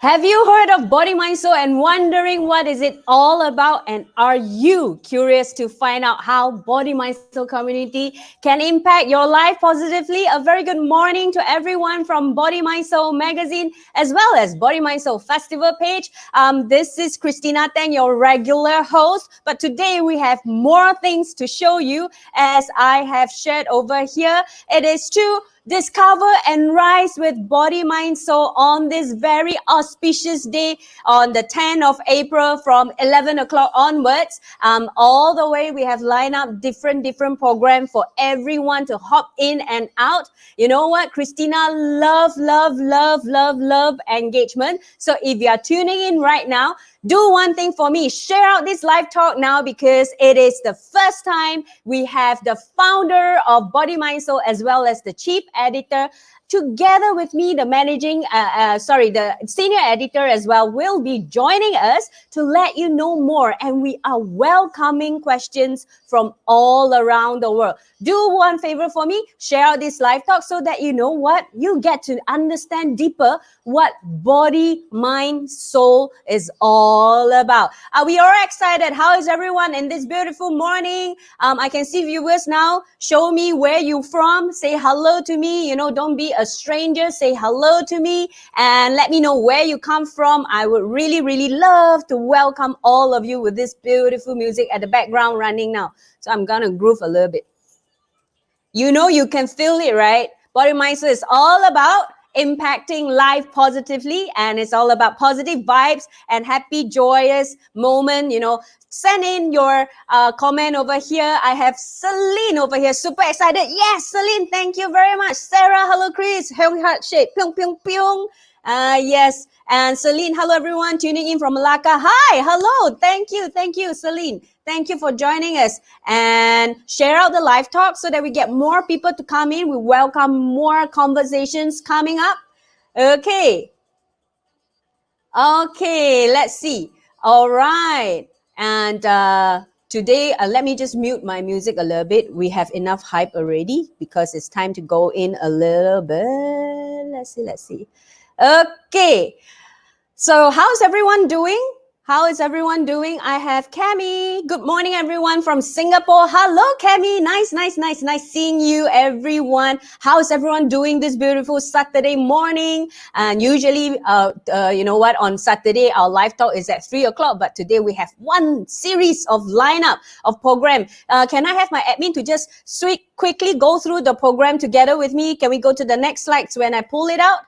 Have you heard of Body, Mind, Soul and wondering what is it all about? And are you curious to find out how Body, Mind, Soul community can impact your life positively? A very good morning to everyone from Body, Mind, Soul magazine as well as Body, Mind, Soul festival page. This is Christina Tang, your regular host. But today we have more things to show you as I have shared over here. It is to discover and rise with Body, Mind, Soul on this very auspicious day on the 10th of April from 11 o'clock onwards. All the way we have lined up different programs for everyone to hop in and out. You know what? Christina love engagement. So if you are tuning in right now, do one thing for me, share out this live talk now because it is the first time we have the founder of Body, Mind, Soul as well as the chief editor together with me, the senior editor as well will be joining us to let you know more. And we are welcoming questions from all around the world. Do one favor for me, share out this live talk so that you know what, you get to understand deeper what Body, Mind, Soul is all about. Are we all excited? How is everyone in this beautiful morning? I can see viewers now. Show me where you from. Say hello to me. Don't be a stranger. Say hello to me and let me know where you come from. I would really love to welcome all of you with this beautiful music at the background running now. So I'm gonna groove a little bit. You can feel it, right? Body, Mind, Soul is all about impacting life positively, and it's all about positive vibes and happy, joyous moment. Send in your comment over here. I have Celine over here, super excited. Yes, Celine, thank you very much. Sarah, hello, Chris. Heart shape, pyong. Yes, and Celine, hello everyone tuning in from Malacca. Hi, hello, thank you, Celine. Thank you for joining us and share out the live talk so that we get more people to come in. We welcome more conversations coming up. Okay, let's see. All right, and today, let me just mute my music a little bit. We have enough hype already because it's time to go in a little bit. Let's see. Okay, so how's everyone doing? How is everyone doing? I have Cami. Good morning, everyone from Singapore. Hello, Cami. Nice seeing you, everyone. How is everyone doing this beautiful Saturday morning? And usually, on Saturday, our live talk is at 3 o'clock. But today we have one series of lineup of program. Can I have my admin to just quickly go through the program together with me? Can we go to the next slides when I pull it out?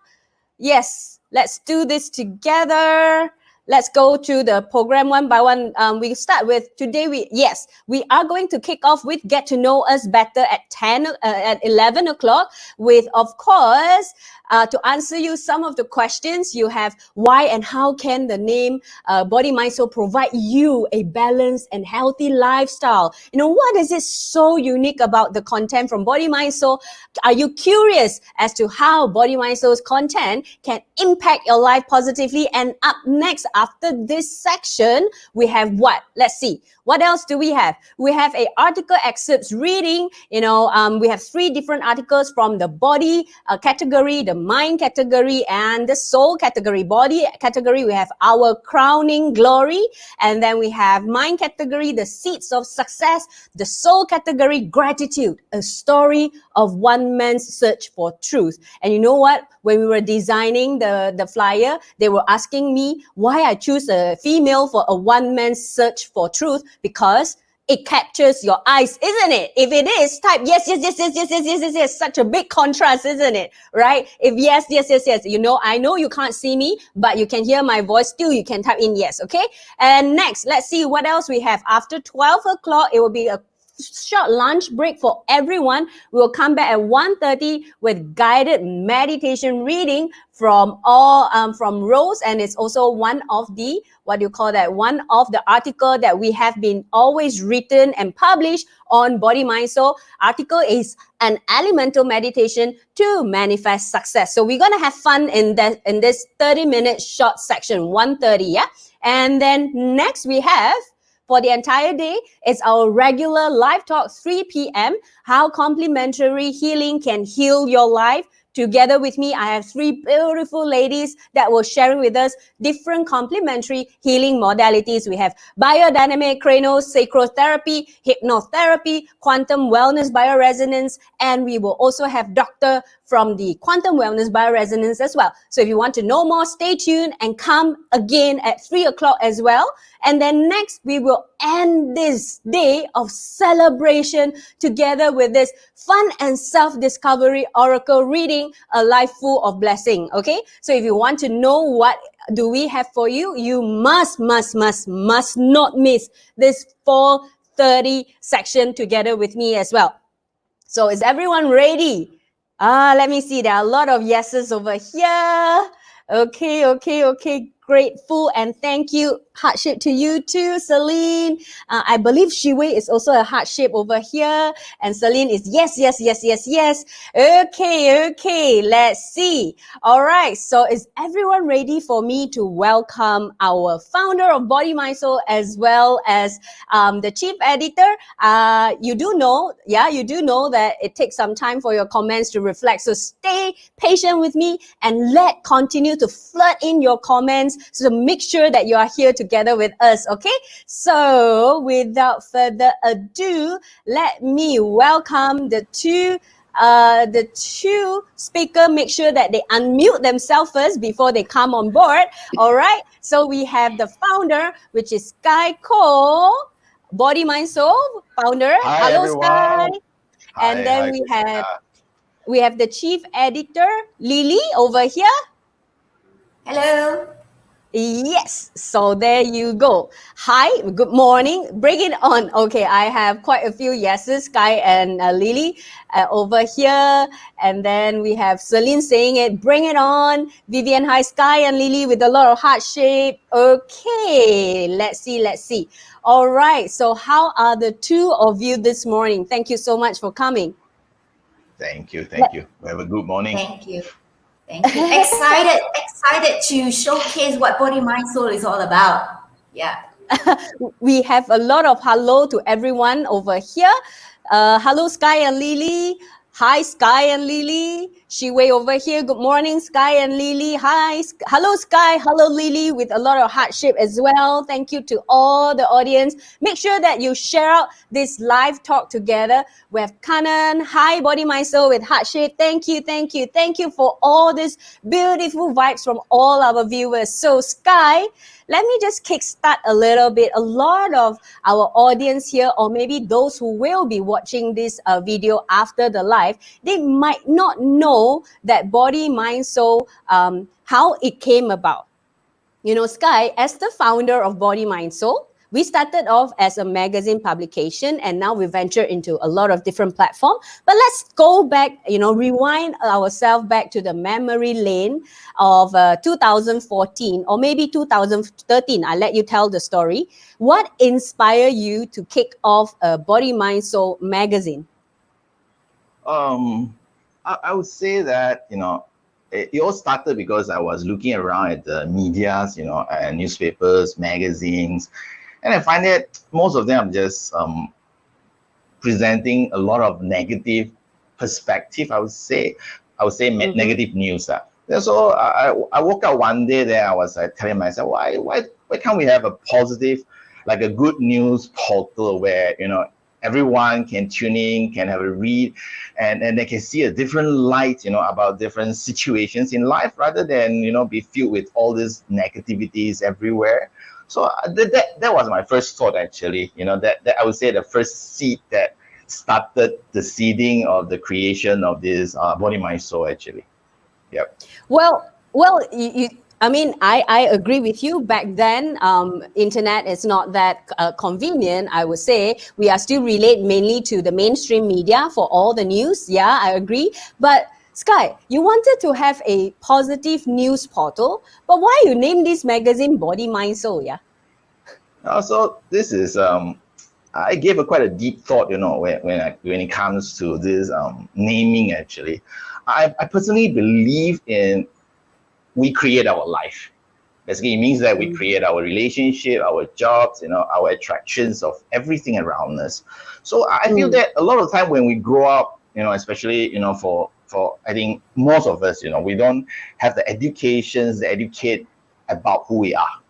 Yes, let's do this together. Let's go to the program one by one. We start with today. We are going to kick off with Get to Know Us Better at 11 o'clock with, of course, to answer you some of the questions you have. Why and how can the name Body, Mind, Soul provide you a balanced and healthy lifestyle? What is it so unique about the content from Body, Mind, Soul? Are you curious as to how Body, Mind, Soul's content can impact your life positively? And up next, after this section, we have what? Let's see. What else do we have? We have a Article Excerpts Reading. We have 3 different articles from the body category, the mind category, and the soul category. Body category, we have Our Crowning Glory. And then we have mind category, The Seeds of Success. The soul category, Gratitude, a story of one man's search for truth. And you know what? When we were designing the flyer, they were asking me why I choose a female for a one-man search for truth, because it captures your eyes, isn't it? If it is, type yes. Such a big contrast, isn't it? Right? If yes. I know you can't see me, but you can hear my voice. Still, you can type in yes, okay? And next, let's see what else we have. After 12 o'clock, it will be a short lunch break for everyone. We will come back at 1:30 with guided meditation reading from Rose, and it's also one of the one of the article that we have been always written and published on Body, Mind, Soul. Article is an elemental meditation to manifest success. So we're gonna have fun in this 30-minute short section, 1:30, yeah. And then next we have, for the entire day, it's our regular live talk, 3 p.m. How complementary healing can heal your life Together with me, I have three beautiful ladies that will share with us different complementary healing modalities. We have biodynamic craniosacrotherapy, hypnotherapy, quantum wellness bioresonance, and we will also have Dr. from the quantum wellness bioresonance as well. So if you want to know more, stay tuned and come again at 3 o'clock as well. And then next, we will end this day of celebration together with this fun and self-discovery oracle reading, a life full of blessing. Okay, so if you want to know what do we have for you, you must not miss this 4:30 section together with me as well. So is everyone ready? Let me see. There are a lot of yeses over here. Okay. Grateful and thank you. Heart shape to you too, Celine. I believe Shiwei is also a heart shape over here. And Celine is yes. Okay. Let's see. All right. So is everyone ready for me to welcome our founder of Body, Mind, Soul, as well as the chief editor? You do know that it takes some time for your comments to reflect. So stay patient with me and continue to flood in your comments. So make sure that you are here together with us, okay? So without further ado, let me welcome the two speaker. Make sure that they unmute themselves first before they come on board. All right. So we have the founder, which is Sky Cole, Body, Mind, Soul founder. Hi, Hello, everyone. Sky. Hi, And then Christina. we have the chief editor, Lily, over here. Hello. Yes, so there you go. Hi, good morning. Bring it on. Okay, I have quite a few yeses, Sky and Lily over here. And then we have Celine saying it, bring it on. Vivian, hi, Sky and Lily with a lot of heart shape. Okay, let's see. All right, so how are the two of you this morning? Thank you so much for coming. Thank you. We have a good morning. Thank you. Excited to showcase what Body, Mind, Soul is all about. Yeah. We have a lot of hello to everyone over here. Hello, Sky and Lily. Hi, Sky and Lily. Shiwei over here. Good morning, Sky and Lily. Hi. Hello, Sky. Hello, Lily, with a lot of heart shape as well. Thank you to all the audience. Make sure that you share out this live talk together. We have Kanan. Hi, Body, Mind, Soul with heart shape. Thank you for all these beautiful vibes from all our viewers. So, Sky, let me just kickstart a little bit. A lot of our audience here, or maybe those who will be watching this video after the live, they might not know that Body, Mind, Soul, how it came about. You know, Sky, as the founder of Body, Mind, Soul, we started off as a magazine publication and now we venture into a lot of different platforms. But let's go back, rewind ourselves back to the memory lane of 2014 or maybe 2013. I'll let you tell the story. What inspired you to kick off a Body, Mind, Soul magazine? I would say that, it all started because I was looking around at the medias, newspapers, magazines, and I find that most of them are just presenting a lot of negative perspective, I would say negative news. So I woke up one day there, I was telling myself, why can't we have a positive, like a good news portal where, everyone can tune in, can have a read, and they can see a different light, about different situations in life rather than, be filled with all these negativities everywhere. So that was my first thought, actually, that I would say the first seed that started the seeding of the creation of this Body, Mind, Soul, actually. Yep. Well, I agree with you. Back then, internet is not that convenient, I would say. We are still relate mainly to the mainstream media for all the news. Yeah, I agree. But Sky, you wanted to have a positive news portal, but why you name this magazine Body, Mind, Soul? Yeah. So this is I gave quite a deep thought, when it comes to this naming. Actually, I personally believe in we create our life. Basically, it means that we create our relationship, our jobs, our attractions of everything around us. So I feel that a lot of time when we grow up, especially, for I think most of us, we don't have the educations that educate about who we are,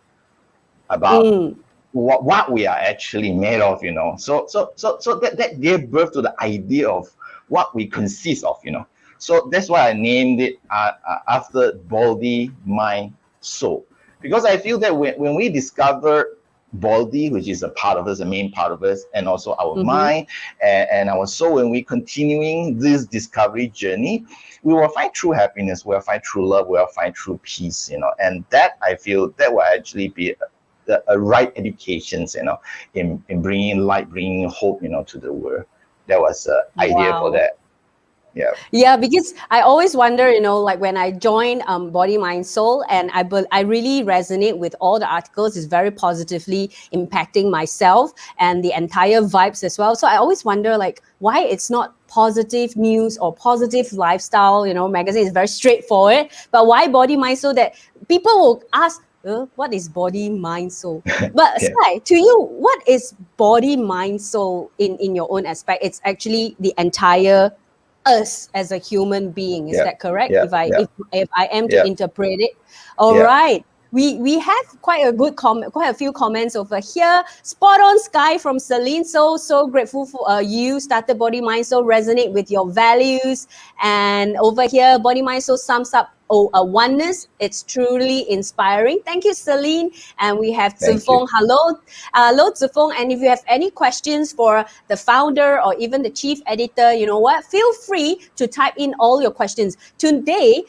about what we are actually made of, So that gave birth to the idea of what we consist of, So that's why I named it after body, mind, soul. Because I feel that when we discover body, which is a part of us, a main part of us, and also our mind and our soul, when we continuing this discovery journey, we will find true happiness, we'll find true love, we'll find true peace, And that, I feel, that will actually be a right educations, in bringing light, bringing hope, to the world. That was the idea for that. Yeah, because I always wonder, like when I joined Body, Mind, Soul, and I really resonate with all the articles. It's very positively impacting myself and the entire vibes as well. So I always wonder, like, why it's not positive news or positive lifestyle, magazine is very straightforward. But why Body, Mind, Soul, that people will ask, what is body, mind, soul? But Sky, to you, what is body, mind, soul in your own aspect? It's actually the entire us as a human being. Is that correct? If I am to interpret it, all right. We have quite a few comments over here. Spot on, Sky, from Celine. So grateful for you started Body, Mind, Soul, resonate with your values. And over here, Body, Mind, Soul sums up a oneness. It's truly inspiring. Thank you, Celine. And we have Zifeng. Hello, Zifeng. And if you have any questions for the founder or even the chief editor, you know what? Feel free to type in all your questions. Today,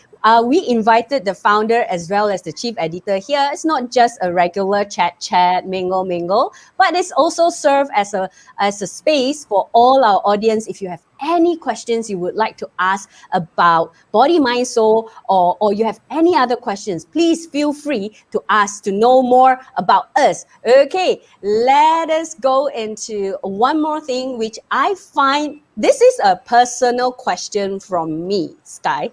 we invited the founder as well as the chief editor here. It's not just a regular chat, mingle, but it's also served as a space for all our audience. If you have any questions you would like to ask about Body, Mind, Soul, or you have any other questions, please feel free to ask to know more about us. Okay, let us go into one more thing, which I find this is a personal question from me, Sky.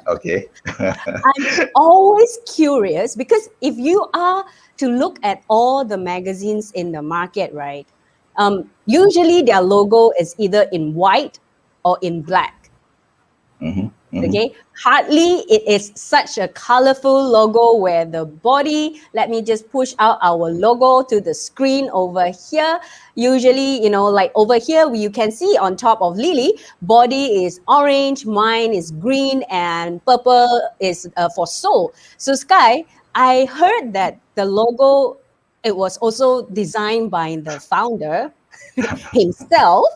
Okay. I'm always curious because if you are to look at all the magazines in the market, right? Usually their logo is either in white or in black. Okay, hardly it is such a colorful logo where the body, let me just push out our logo to the screen over here. Usually, like over here, you can see on top of Lily, body is orange, mine is green, and purple is for soul. So Sky, I heard that the logo, it was also designed by the founder himself.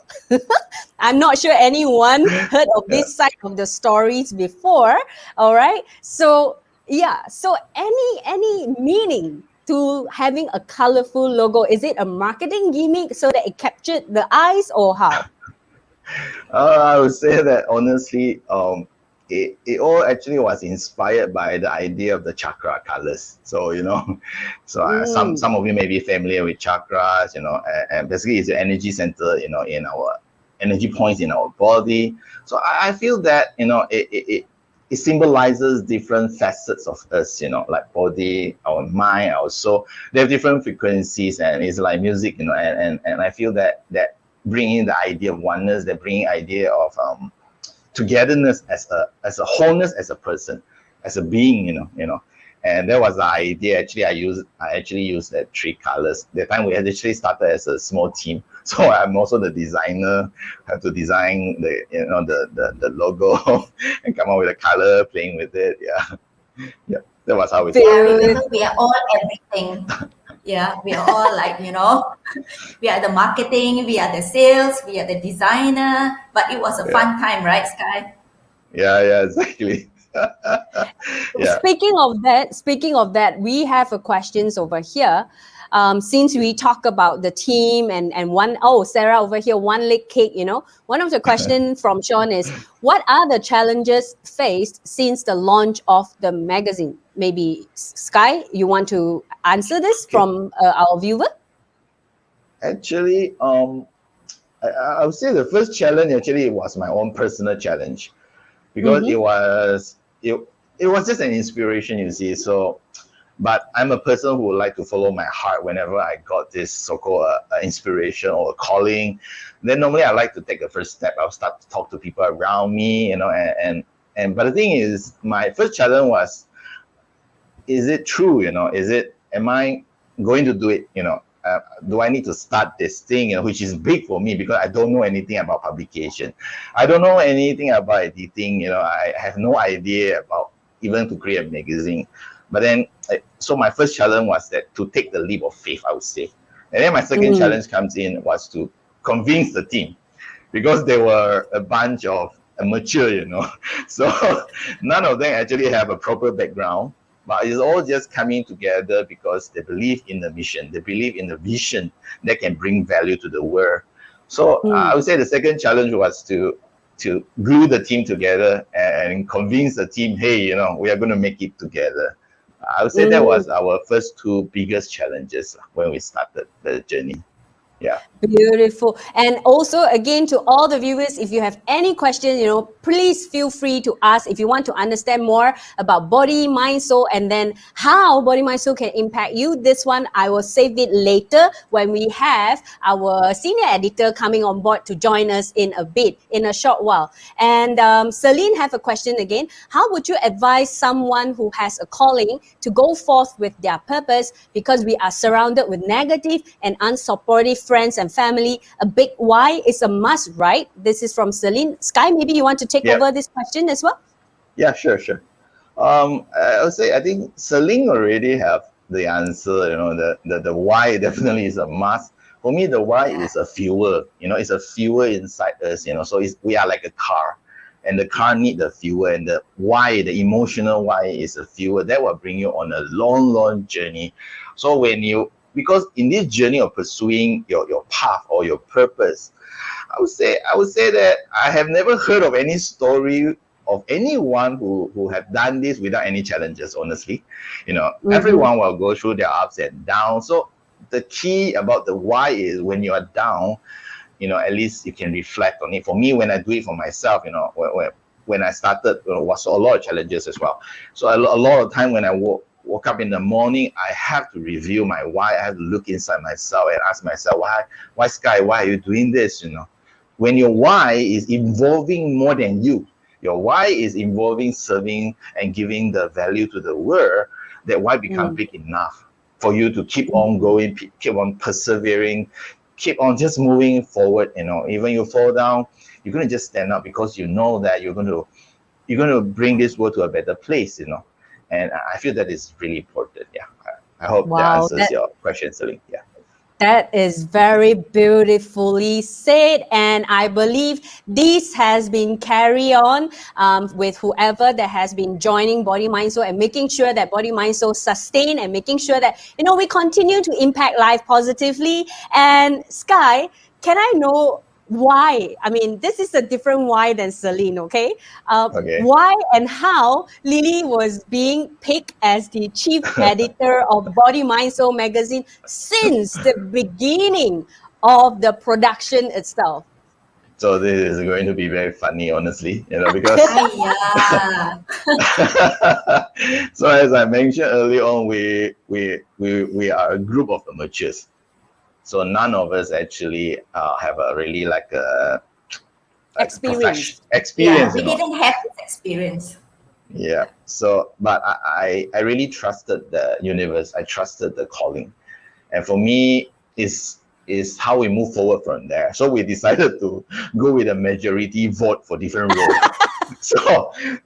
I'm not sure anyone heard of this side of the stories before. All right. So so any meaning to having a colorful logo? Is it a marketing gimmick so that it captured the eyes, or how? I would say that honestly, it all actually was inspired by the idea of the chakra colors. So some of you may be familiar with chakras, and basically it's the energy center, in our energy points in our body. So I feel that it symbolizes different facets of us, like body, our mind, our soul. They have different frequencies, and it's like music, and I feel that bringing the idea of oneness, that bringing idea of togetherness as a wholeness, as a person, as a being, and that was the idea. Actually, I used that 3 colors. The time we actually started as a small team, so I'm also the designer. I have to design the logo and come up with a color, playing with it. Yeah, that was how we started. I remember we are all everything. Yeah, we are all like, we are the marketing, we are the sales, we are the designer, but it was a fun time, right, Sky? Yeah, exactly. Speaking of that, we have a questions over here. Since we talk about the team and Sarah over here, one leg cake, one of the questions from Sean is, what are the challenges faced since the launch of the magazine? Maybe Sky, you want to answer this from our viewer? Actually, I would say the first challenge actually was my own personal challenge, because it was just an inspiration, you see. So But I'm a person who would like to follow my heart whenever I got this so-called inspiration or a calling. Then normally I like to take the first step. I'll start to talk to people around me, but the thing is, my first challenge was, is it true? Am I going to do it? Do I need to start this thing, which is big for me because I don't know anything about publication. I don't know anything about editing. I have no idea about even to create a magazine. But then, so my first challenge was that to take the leap of faith, I would say. And then my second challenge comes in was to convince the team, because they were a bunch of amateur, So none of them actually have a proper background, but it's all just coming together because they believe in the mission, they believe in the vision that can bring value to the world. So I would say the second challenge was to glue the team together and convince the team, hey, we are going to make it together. I would say that was our first two biggest challenges when we started the journey. Yeah. Beautiful. And also, again, to all the viewers, if you have any questions, please feel free to ask. If you want to understand more about body, mind, soul, and then how body, mind, soul can impact you, this one I will save it later when we have our senior editor coming on board to join us in a short while. And Celine have a question again. How would you advise someone who has a calling to go forth with their purpose, because we are surrounded with negative and unsupportive friends and family? A big why is a must, right? This is from Celine. Sky, maybe you want to take over this question as well? Yeah, sure. I would say I think Celine already have the answer. The why definitely is a must. For me, the why is a fuel. It's a fuel inside us. So we are like a car, and the car need the fuel, and the why, the emotional why, is a fuel that will bring you on a long journey. So because in this journey of pursuing your path or your purpose, I would say that I have never heard of any story of anyone who have done this without any challenges, honestly. Everyone will go through their ups and downs. So the key about the why is, when you are down, at least you can reflect on it. For me, when I do it for myself, when I started, was a lot of challenges as well. So a lot of time when I woke up in the morning, I have to review my why. I have to look inside myself and ask myself, why Sky, why are you doing this? When your why is involving more than you, your why is involving serving and giving the value to the world, that why becomes big enough for you to keep on going, keep on persevering, keep on just moving forward. Even you fall down, you're going to just stand up, because you know that you're going to bring this world to a better place. And I feel that is really important. Yeah. I hope that answers your question, Celine. Yeah. That is very beautifully said, and I believe this has been carried on with whoever that has been joining Body, Mind, Soul, and making sure that Body, Mind, Soul sustain, and making sure that we continue to impact life positively. And Sky, can I know why? I mean, this is a different why than Celine, okay? Okay. Why and how Lily was being picked as the chief editor of Body, Mind, Soul magazine since the beginning of the production itself. So this is going to be very funny, honestly, because so as I mentioned earlier on, we are a group of amateurs. So none of us actually have a really experience. Yeah, we didn't have this experience. Yeah. So, but I really trusted the universe. I trusted the calling, and for me, is how we move forward from there. So we decided to go with a majority vote for different roles.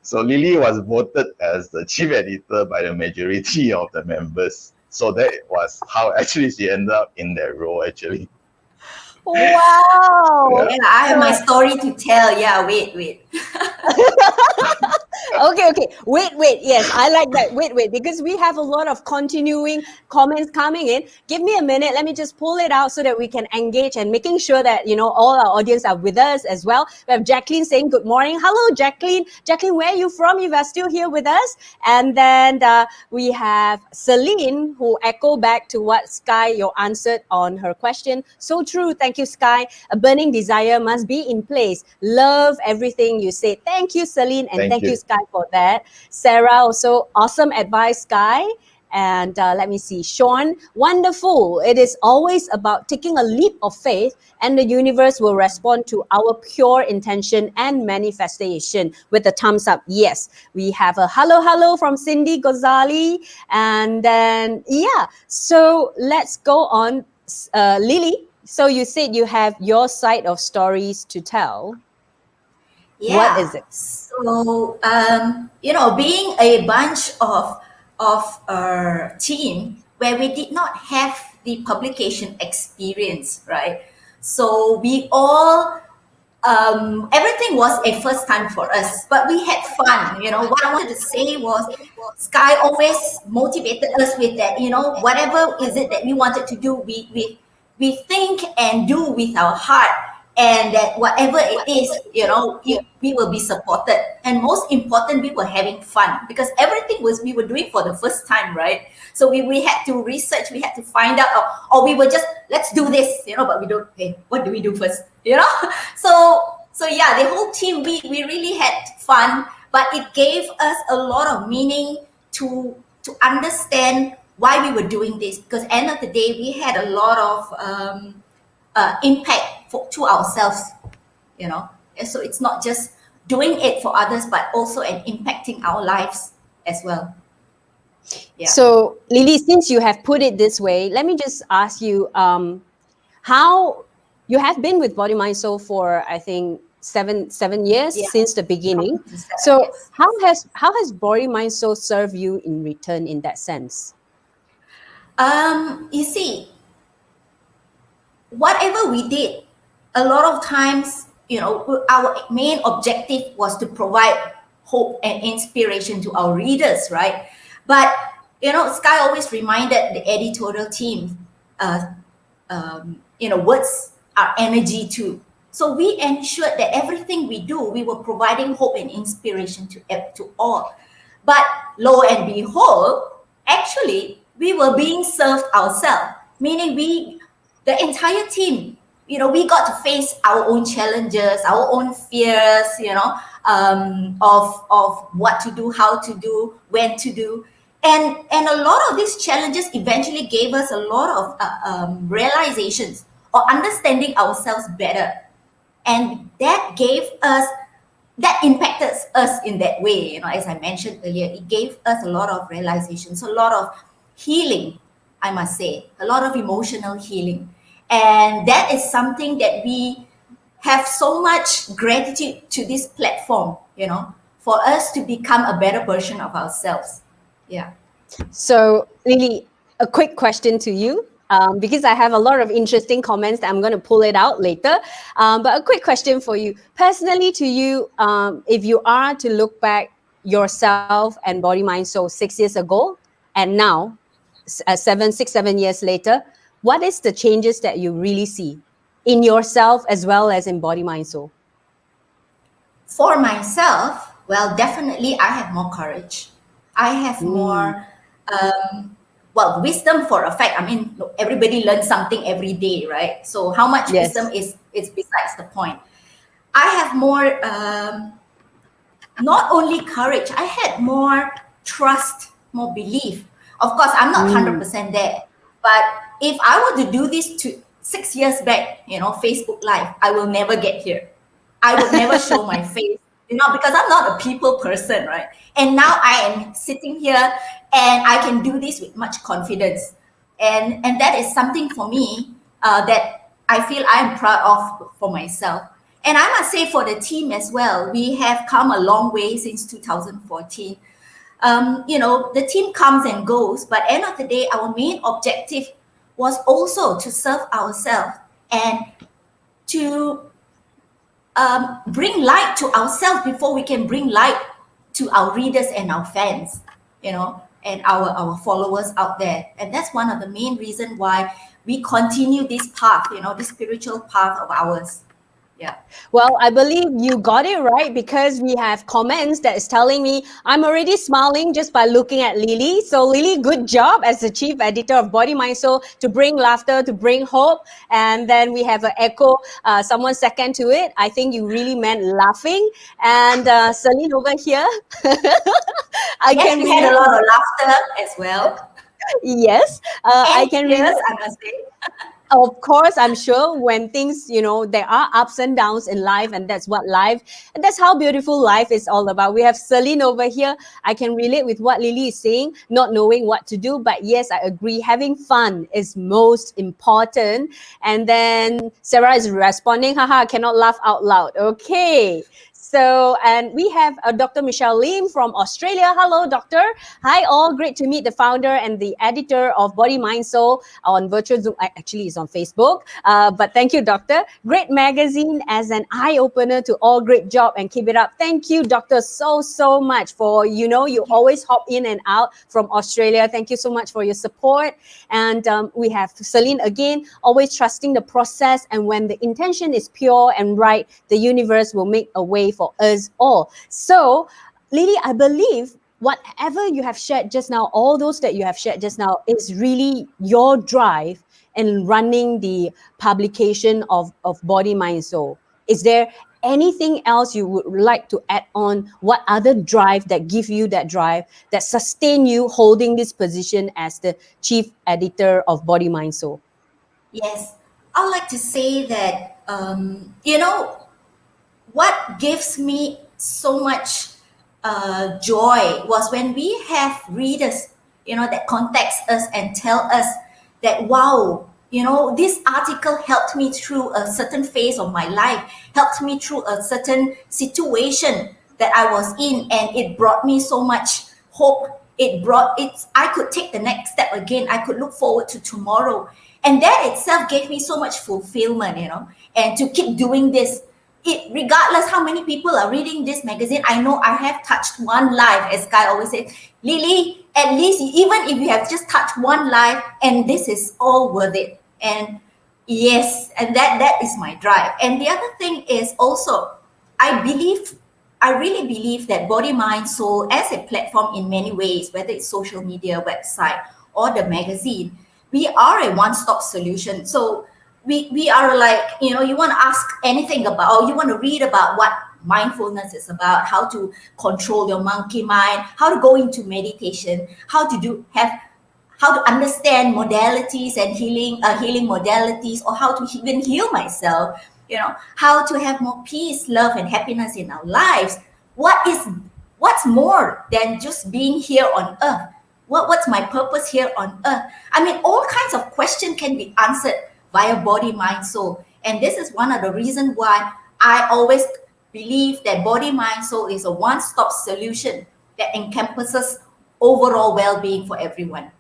So Lily was voted as the chief editor by the majority of the members. So that was how actually she ended up in that role, actually. Wow. Yeah, I have my story to tell. Yeah, wait. Okay. Wait. Yes, I like that. Wait, because we have a lot of continuing comments coming in. Give me a minute. Let me just pull it out so that we can engage and making sure that, all our audience are with us as well. We have Jacqueline saying good morning. Hello, Jacqueline. Jacqueline, where are you from? You are still here with us. And then we have Celine, who echo back to what Sky, you answered on her question. So true. Thank you, Sky. A burning desire must be in place. Love everything you said. Thank you, Celine. And thank you, Sky, for that. Sarah, also awesome advice, Sky. And let me see, Sean, wonderful. It is always about taking a leap of faith, and the universe will respond to our pure intention and manifestation with a thumbs up. Yes, we have a hello from Cindy Gozali. And then, yeah, so let's go on. Lily, so you said you have your side of stories to tell. Yeah. What is it? So, being a bunch of a team where we did not have the publication experience, right? So we all, everything was a first time for us, but we had fun. What I wanted to say was, Sky always motivated us with that. Whatever is it that we wanted to do, we think and do with our heart, and that whatever it is, we will be supported. And most important, we were having fun, because everything we were doing for the first time, right? So we had to research, we had to find out, or we were just, let's do this, but we don't, hey, what do we do first? So yeah, the whole team, we really had fun, but it gave us a lot of meaning to understand why we were doing this, because end of the day, we had a lot of impact to ourselves, And so it's not just doing it for others, but also impacting our lives as well. Yeah. So, Lily, since you have put it this way, let me just ask you, how you have been with Body Mind Soul for, I think, seven years since the beginning. So yes. how has Body Mind Soul served you in return in that sense? You see, whatever we did, a lot of times, our main objective was to provide hope and inspiration to our readers, right? But, Sky always reminded the editorial team, words are energy too. So we ensured that everything we do, we were providing hope and inspiration to all. But lo and behold, actually, we were being served ourselves, meaning the entire team, we got to face our own challenges, our own fears, of what to do, how to do, when to do. And a lot of these challenges eventually gave us a lot of realizations or understanding ourselves better. And that impacted us in that way. As I mentioned earlier, it gave us a lot of realizations, a lot of healing, I must say, a lot of emotional healing. And that is something that we have so much gratitude to this platform, for us to become a better version of ourselves. Yeah. So, Lily, a quick question to you, because I have a lot of interesting comments that I'm going to pull it out later. But a quick question for you. Personally, to you, if you are to look back yourself and Body Mind Soul 6 years ago and now, 7 years later, what is the changes that you really see in yourself as well as in Body Mind Soul? For myself, well, definitely I have more courage. I have more, wisdom for a fact. I mean, look, everybody learns something every day, right? So how much wisdom is besides the point. I have more, not only courage, I had more trust, more belief. Of course, I'm not 100% there. But if I were to do this 6 years back, Facebook Live, I will never get here. I would never show my face, because I'm not a people person, right? And now I am sitting here and I can do this with much confidence. And that is something for me that I feel I'm proud of for myself. And I must say for the team as well, we have come a long way since 2014. The team comes and goes, but end of the day, our main objective was also to serve ourselves and to bring light to ourselves before we can bring light to our readers and our fans, and our followers out there. And that's one of the main reasons why we continue this path, this spiritual path of ours. Yeah. Well, I believe you got it right, because we have comments that is telling me I'm already smiling just by looking at Lily. So Lily, good job as the chief editor of Body Mind Soul to bring laughter, to bring hope. And then we have an echo, someone second to it. I think you really meant laughing. And Celine over here. We had a lot of laughter as well. Yes, I can Anxious, relate. I must say. Of course, I'm sure when things, there are ups and downs in life, and that's what life, and that's how beautiful life is all about. We have Celine over here. I can relate with what Lily is saying, not knowing what to do. But yes, I agree. Having fun is most important. And then Sarah is responding, haha, cannot laugh out loud. Okay. So, and we have Dr. Michelle Lim from Australia. Hello, doctor. Hi, all. Great to meet the founder and the editor of Body, Mind, Soul on virtual Zoom. Actually, it's on Facebook. But thank you, doctor. Great magazine as an eye opener to all. Great job and keep it up. Thank you, doctor, so much for, you always hop in and out from Australia. Thank you so much for your support. And we have Celine again, always trusting the process. And when the intention is pure and right, the universe will make a way for us all. So, Lily, I believe whatever you have shared just now, all those that you have shared just now, is really your drive in running the publication of Body, Mind, Soul. Is there anything else you would like to add on? What other drive that give you that drive, that sustain you holding this position as the chief editor of Body, Mind, Soul? Yes, I would like to say that, what gives me so much joy was when we have readers, that contacts us and tell us that, wow, this article helped me through a certain phase of my life, helped me through a certain situation that I was in, and it brought me so much hope. I could take the next step again. I could look forward to tomorrow. And that itself gave me so much fulfillment, and to keep doing this. Regardless how many people are reading this magazine, I know I have touched one life, as Sky always says. Lily, at least even if you have just touched one life, and this is all worth it. And yes, and that is my drive. And the other thing is also, I really believe that Body, Mind, Soul as a platform in many ways, whether it's social media, website, or the magazine, we are a one-stop solution. So we are like, you want to ask anything about, or you want to read about what mindfulness is about, how to control your monkey mind, how to go into meditation, how to understand modalities and healing modalities, or how to even heal myself, how to have more peace, love, and happiness in our lives. What's more than just being here on earth? What's my purpose here on earth? I mean, all kinds of questions can be answered via Body, Mind, Soul. And this is one of the reasons why I always believe that Body, Mind, Soul is a one-stop solution that encompasses overall well-being for everyone.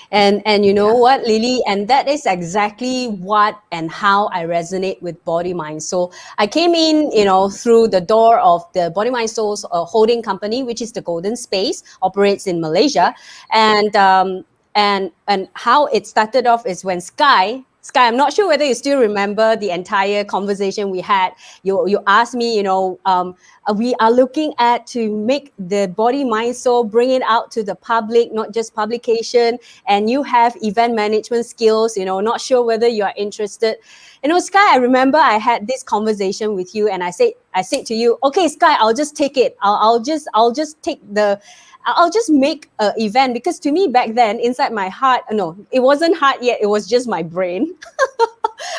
And you know what, Lily? And that is exactly what and how I resonate with Body, Mind, Soul. I came in, through the door of the Body, Mind, Soul's holding company, which is the Golden Space, operates in Malaysia. And how it started off is when Sky, I'm not sure whether you still remember the entire conversation we had. You asked me, we are looking at to make the Body, Mind, Soul, bring it out to the public, not just publication. And you have event management skills, not sure whether you are interested. Sky, I remember I had this conversation with you, and I said to you, okay, Sky, I'll just take it. I'll just make an event, because to me back then, inside my heart, no, it wasn't heart yet, it was just my brain.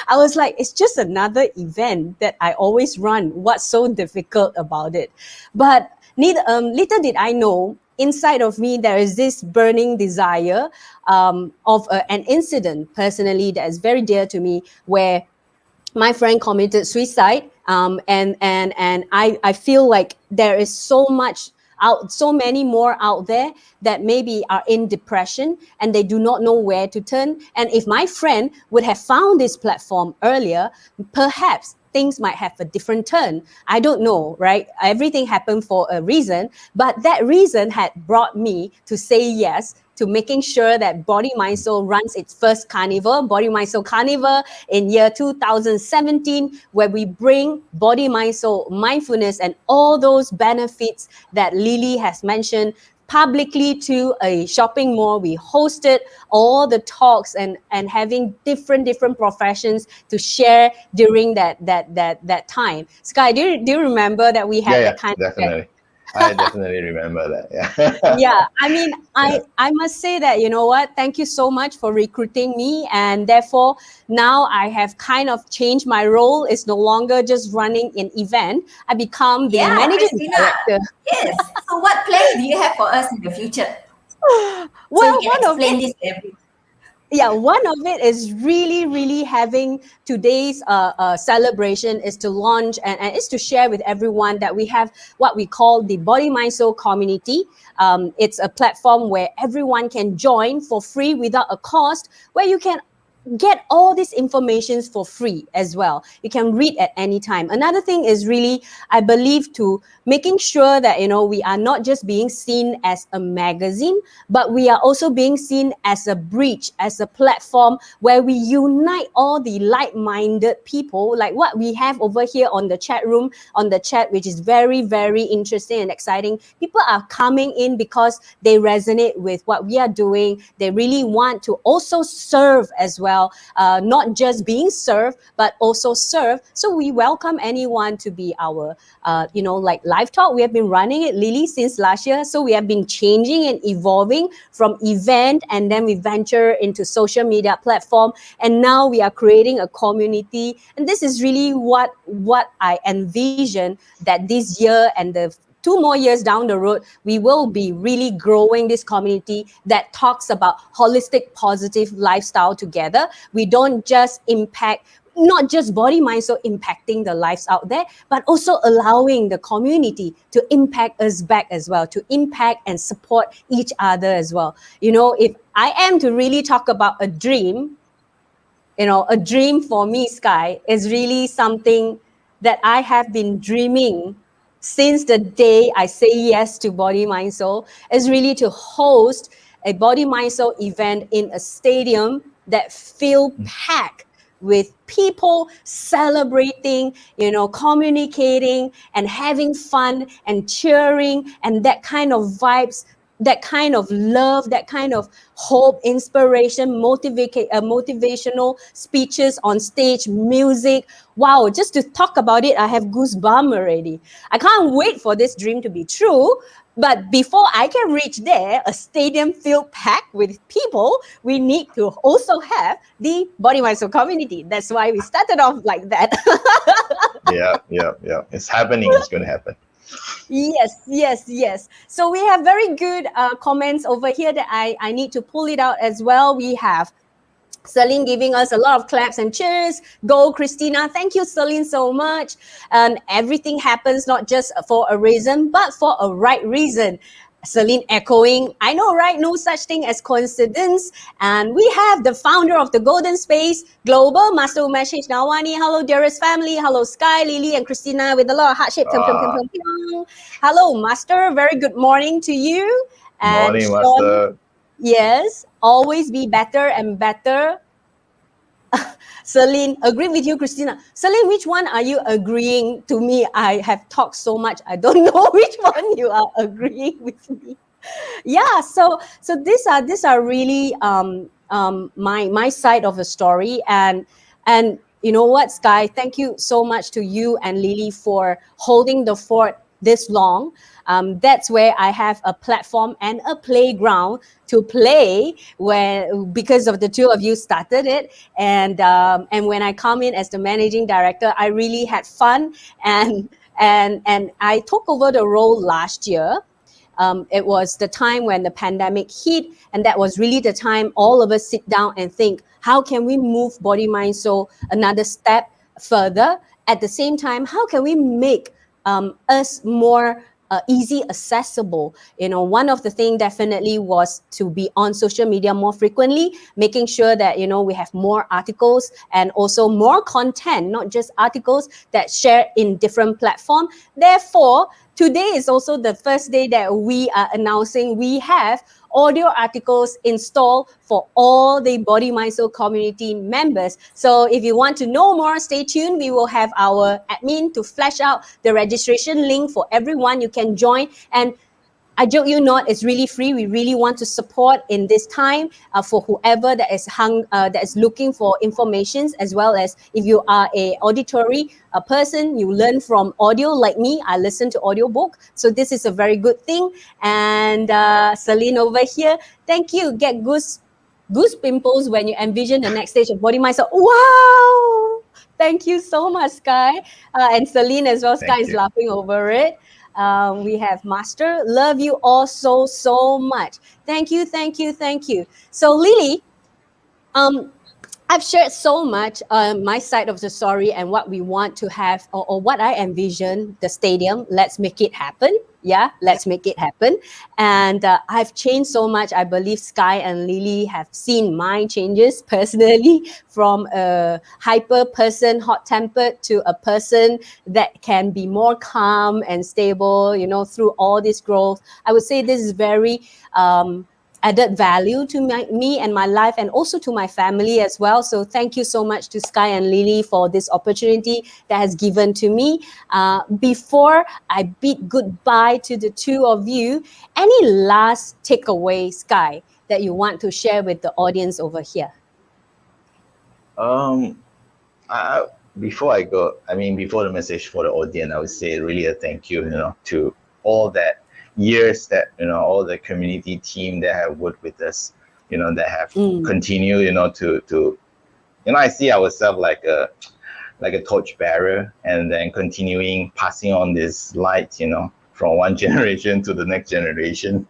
I was like, it's just another event that I always run. What's so difficult about it? But little did I know, inside of me, there is this burning desire of an incident personally that is very dear to me, where my friend committed suicide. And I feel like there is so many more out there that maybe are in depression and they do not know where to turn. And if my friend would have found this platform earlier, perhaps things might have a different turn. I don't know, right? Everything happened for a reason, but that reason had brought me to say yes to making sure that Body, Mind, Soul runs its first carnival, Body, Mind, Soul Carnival, in year 2017, where we bring Body, Mind, Soul, mindfulness, and all those benefits that Lily has mentioned publicly to a shopping mall. We hosted all the talks and having different professions to share during that time. Sky, do you remember that we had that kind definitely. I definitely remember that. Yeah. Yeah, I mean, Yeah. I must say that, you know what, thank you so much for recruiting me, and therefore now I have kind of changed my role. It's no longer just running an event. I become the Yeah, managing Christina. director. Yes. So what plans do you have for us in the future? So you Well, can one of explain it, this to everyone. yeah, one of it is really having today's celebration is to launch, and is to share with everyone that we have what we call the Body Mind Soul community. It's a platform where everyone can join for free without a cost, where you can get all these informations for free as well. You can read at any time. Another thing is really, I believe, to making sure that, you know, we are not just being seen as a magazine, but we are also being seen as a bridge, as a platform where we unite all the like-minded people, like what we have over here on the chat room, on the chat, which is very interesting and exciting. People are coming in because they resonate with what we are doing. They really want to also serve as well, not just being served, but also serve. So we welcome anyone to be our, like live talk. We have been running it, Lily, since last year. So we have been changing and evolving from event, and then we venture into social media platform, and now we are creating a community. And this is really what I envision, that this year and the 2 more years down the road, we will be really growing this community that talks about holistic, positive lifestyle together. We don't just impact, not just body, mind, so impacting the lives out there, but also allowing the community to impact us back as well, to impact and support each other as well. You know, if I am to really talk about a dream, a dream for me, Sky, is really something that I have been dreaming since the day I say yes to Body Mind Soul, is really to host a Body Mind Soul event in a stadium that feel packed with people celebrating, communicating and having fun and cheering, and that kind of vibes, that kind of love, that kind of hope, inspiration, motivational speeches on stage, music. Wow, just to talk about it, I have goosebumps already. I can't wait for this dream to be true. But before I can reach there, a stadium filled packed with people, we need to also have the Body Mind Soul community. That's why we started off like that. Yeah. It's happening. It's going to happen. Yes. So we have very good comments over here that I need to pull it out as well. We have Celine giving us a lot of claps and cheers. Go, Christina. Thank you, Celine, so much. And everything happens not just for a reason, but for a right reason. Celine echoing, I know, right? No such thing as coincidence. And we have the founder of the Golden Space Global, Master Umesh Nawani. Hello, dearest family. Hello, Sky, Lily, and Christina with a lot of heart shape. Hello, Master. Very good morning to you. And Morning, Sean, Master. yes, always be better and better. Celine, agree with you, Christina. Celine, which one are you agreeing to me? I have talked so much, I don't know which one you are agreeing with me. Yeah, so these are really my side of the story, and you know what, Sky, thank you so much to you and Lily for holding the fort this long. That's where I have a platform and a playground to play, where because of the two of you started it, and when I come in as the managing director, I really had fun, and I took over the role last year. It was the time when the pandemic hit, and that was really the time all of us sit down and think, how can we move Body Mind Soul another step further? At the same time, how can we make us more easy accessible? One of the things definitely was to be on social media more frequently, making sure that we have more articles and also more content, not just articles that share in different platforms. Therefore, today is also the first day that we are announcing we have audio articles installed for all the Body Mind Soul community members. So if you want to know more, stay tuned. We will have our admin to flash out the registration link for everyone. You can join, and I joke you not, it's really free. We really want to support in this time for whoever that is looking for information, as well as if you are a auditory person, you learn from audio like me. I listen to audiobook, so this is a very good thing. And Celine over here, thank you. Get goose pimples when you envision the next stage of Body Mind Soul. Wow! Thank you so much, Sky. And Celine as well. Sky Thank is you. laughing over it. We have Master. Love you all so, so much. Thank you, thank you, thank you. So Lily, I've shared so much my side of the story and what we want to have, or what I envision the stadium. Let's make it happen. Yeah, let's make it happen. And I've changed so much. I believe Sky and Lily have seen my changes personally, from a hyper person, hot-tempered, to a person that can be more calm and stable, through all this growth. I would say this is very added value to me and my life, and also to my family as well. So thank you so much to Sky and Lily for this opportunity that has given to me. Before I bid goodbye to the two of you, any last takeaway, Sky, that you want to share with the audience over here? Before I go, before the message for the audience, I would say really a thank you, to all that years that, all the community team that have worked with us, that have continued, to I see ourselves like a torch bearer, and then continuing passing on this light, from one generation to the next generation.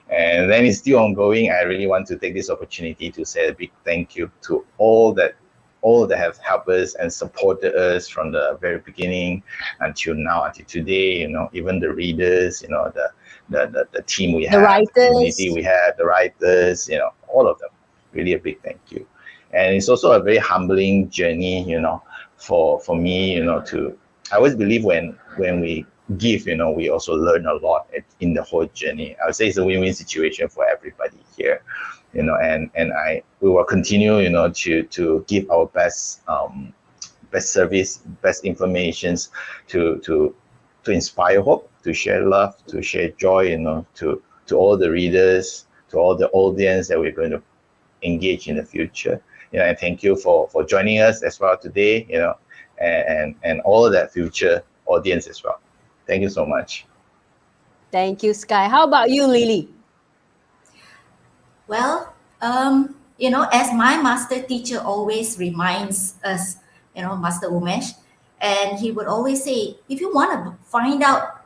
And then it's still ongoing. I really want to take this opportunity to say a big thank you to all that have helped us and supported us from the very beginning until now, until today, even the readers, the team we have, writers, the community we have, the writers, all of them. Really a big thank you. And it's also a very humbling journey, for me, I always believe when we give, we also learn a lot in the whole journey. I would say it's a win-win situation for everybody here, and we will continue, to give our best service, best informations to inspire hope, to share love, to share joy, to all the readers, to all the audience that we're going to engage in the future. And thank you for joining us as well today, and all that future audience as well. Thank you so much. Thank you, Sky. How about you, Lily? Well, as my master teacher always reminds us, Master Umesh, and he would always say, if you want to find out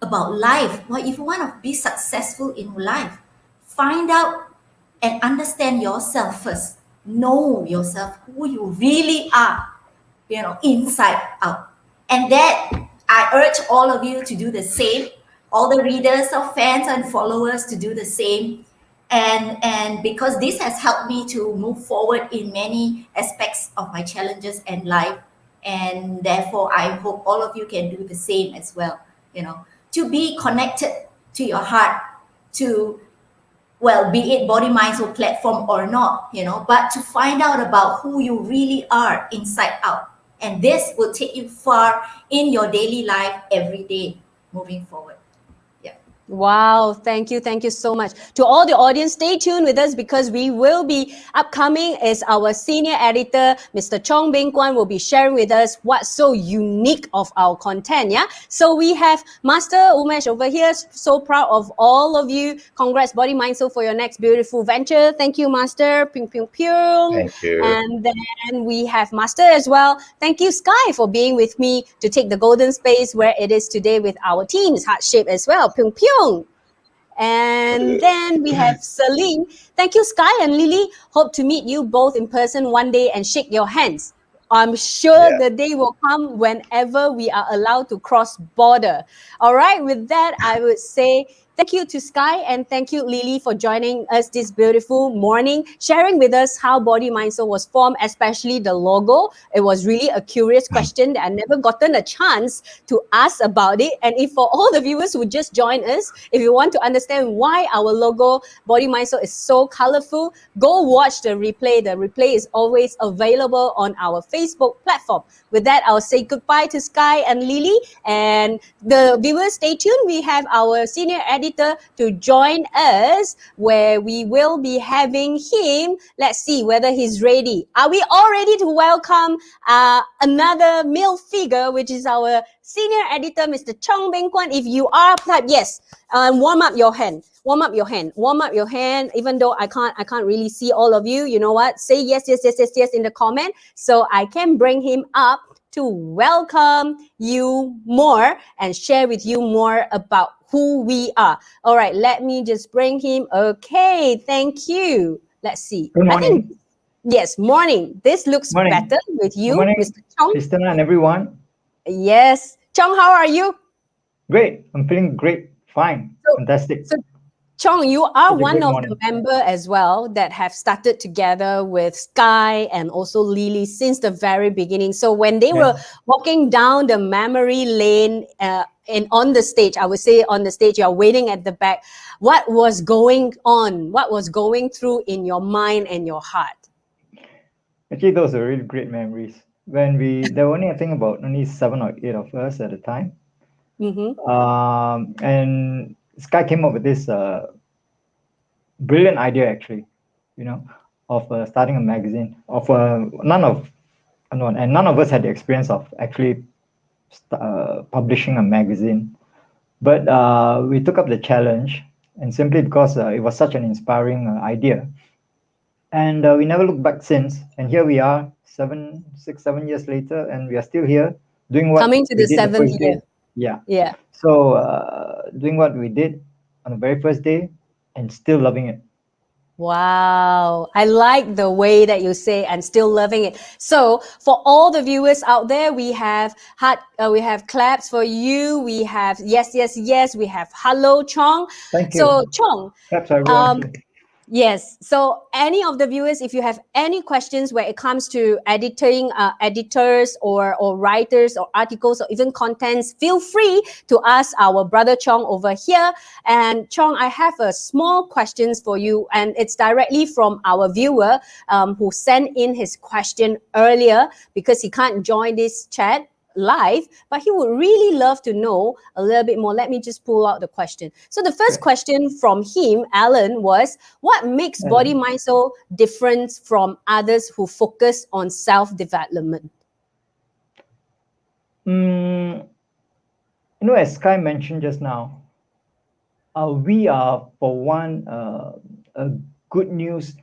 about life, or if you want to be successful in life, find out and understand yourself first. Know yourself, who you really are, inside out. And that I urge all of you to do the same. All the readers, or fans and followers, to do the same. And because this has helped me to move forward in many aspects of my challenges and life. And therefore, I hope all of you can do the same as well, to be connected to your heart, to, well, be it Body Mind Soul platform or not, but to find out about who you really are inside out. And this will take you far in your daily life every day moving forward. Wow, thank you so much. To all the audience, stay tuned with us, because we will be upcoming is our senior editor, Mr. Chong Beng Kwan, will be sharing with us what's so unique of our content. Yeah, so we have Master Umesh over here. So proud of all of you. Congrats, Body Mind Soul, for your next beautiful venture. Thank you, Master. Ping ping ping. Thank you. And then we have Master as well. Thank you, Sky, for being with me to take the golden space where it is today with our teams, Heart Shape as well. Ping ping. And then we have Celine. Thank you, Sky and Lily. Hope to meet you both in person one day and shake your hands. I'm sure the day will come whenever we are allowed to cross border. All right, with that, I would say thank you to Sky and thank you, Lily, for joining us this beautiful morning, sharing with us how Body Mind Soul was formed, especially the logo. It was really a curious question that I never gotten a chance to ask about it. And if for all the viewers who just joined us, if you want to understand why our logo, Body Mind Soul, is so colorful, go watch the replay. The replay is always available on our Facebook platform. With that, I'll say goodbye to Sky and Lily. And the viewers, stay tuned. We have our senior editor, editor, to join us, where we will be having him. Let's see whether he's ready. Are we all ready to welcome another male figure, which is our senior editor, Mr. Chong Beng Kwan? If you are, type yes. Warm up your hand. Warm up your hand. Warm up your hand. Even though I can't really see all of you. You know what? Say yes, yes, yes, yes, yes in the comment, so I can bring him up to welcome you more and share with you more about who we are. All right, let me just bring him. Okay, thank you. Let's see. Good I think, morning. yes, morning. This looks Morning. better with Good you, morning, Mr. Chong. Kristana and everyone. Yes. Chong, how are you? Great. I'm feeling great. Fine. So, Fantastic. so Chong, you are Such a one great of morning. the member as well that have started together with Sky and also Lily since the very beginning. So when they were walking down the memory lane and on the stage, I would say on the stage, you're waiting at the back. What was going on? What was going through in your mind and your heart? Actually, those are really great memories. When there were only, I think, about only 7 or 8 of us at the time. Mm-hmm. And Sky came up with this brilliant idea, actually, of starting a magazine. None of us had the experience of actually publishing a magazine. But we took up the challenge, and simply because it was such an inspiring idea. And we never looked back since. And here we are, 7 years later, and we are still here doing what Coming to we the did the 7th first year. day. Yeah. Yeah. So doing what we did on the very first day and still loving it. Wow, I like the way that you say and still loving it. So for all the viewers out there, we have claps for you. We have yes, yes, yes. We have hello, Chong. Thank you. So Chong, Perhaps everyone too. yes. So any of the viewers, if you have any questions where it comes to editing, editors or writers or articles or even contents, feel free to ask our brother Chong over here. And Chong, I have a small questions for you, and it's directly from our viewer who sent in his question earlier because he can't join this chat live, but he would really love to know a little bit more. Let me just pull out the question. So the first question from him, Alan, was what makes Body Mind Soul different from others who focus on self-development? As Sky mentioned just now, we are, for one, a good news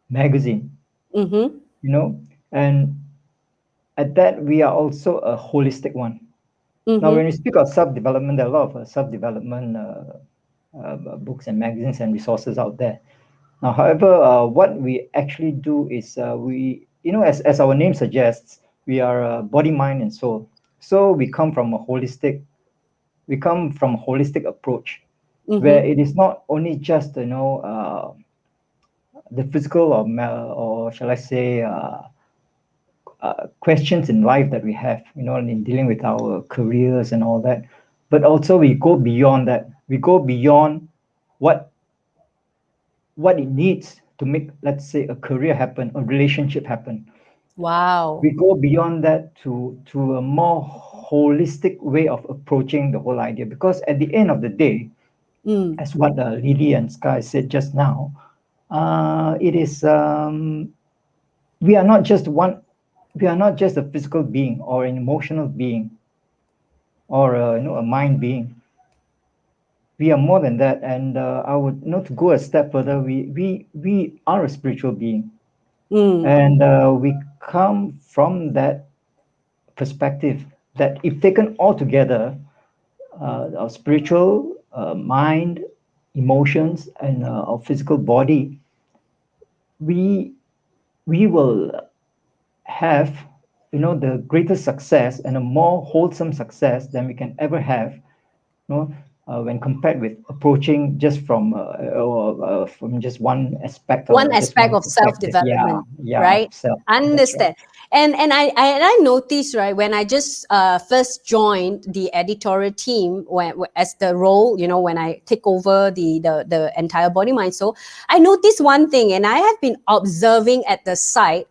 magazine. And at that, we are also a holistic one. Now, when we speak of self-development, there are a lot of self-development books and magazines and resources out there. Now, however, what we actually do is as our name suggests, we are body, mind, and soul. So we come from a holistic approach, where it is not only just the physical or shall I say questions in life that we have, in dealing with our careers and all that, but also we go beyond that. We go beyond what it needs to make, let's say, a career happen, a relationship happen. Wow. We go beyond that to a more holistic way of approaching the whole idea, because at the end of the day, as what Lily and Sky said just now, it is we are not just a physical being or an emotional being or a mind being. We are more than that, and I would to go a step further. We are a spiritual being, and we come from that perspective that, if taken all together, our spiritual mind, emotions, and our physical body, we will have the greatest success and a more wholesome success than we can ever have, when compared with approaching just from just one aspect One just aspect one of perspective. self-development, Of right? self. Understand. That's right. And I noticed, right, when I just first joined the editorial team as the role, when I take over the entire Body Mind Soul, I noticed one thing, and I have been observing at the site.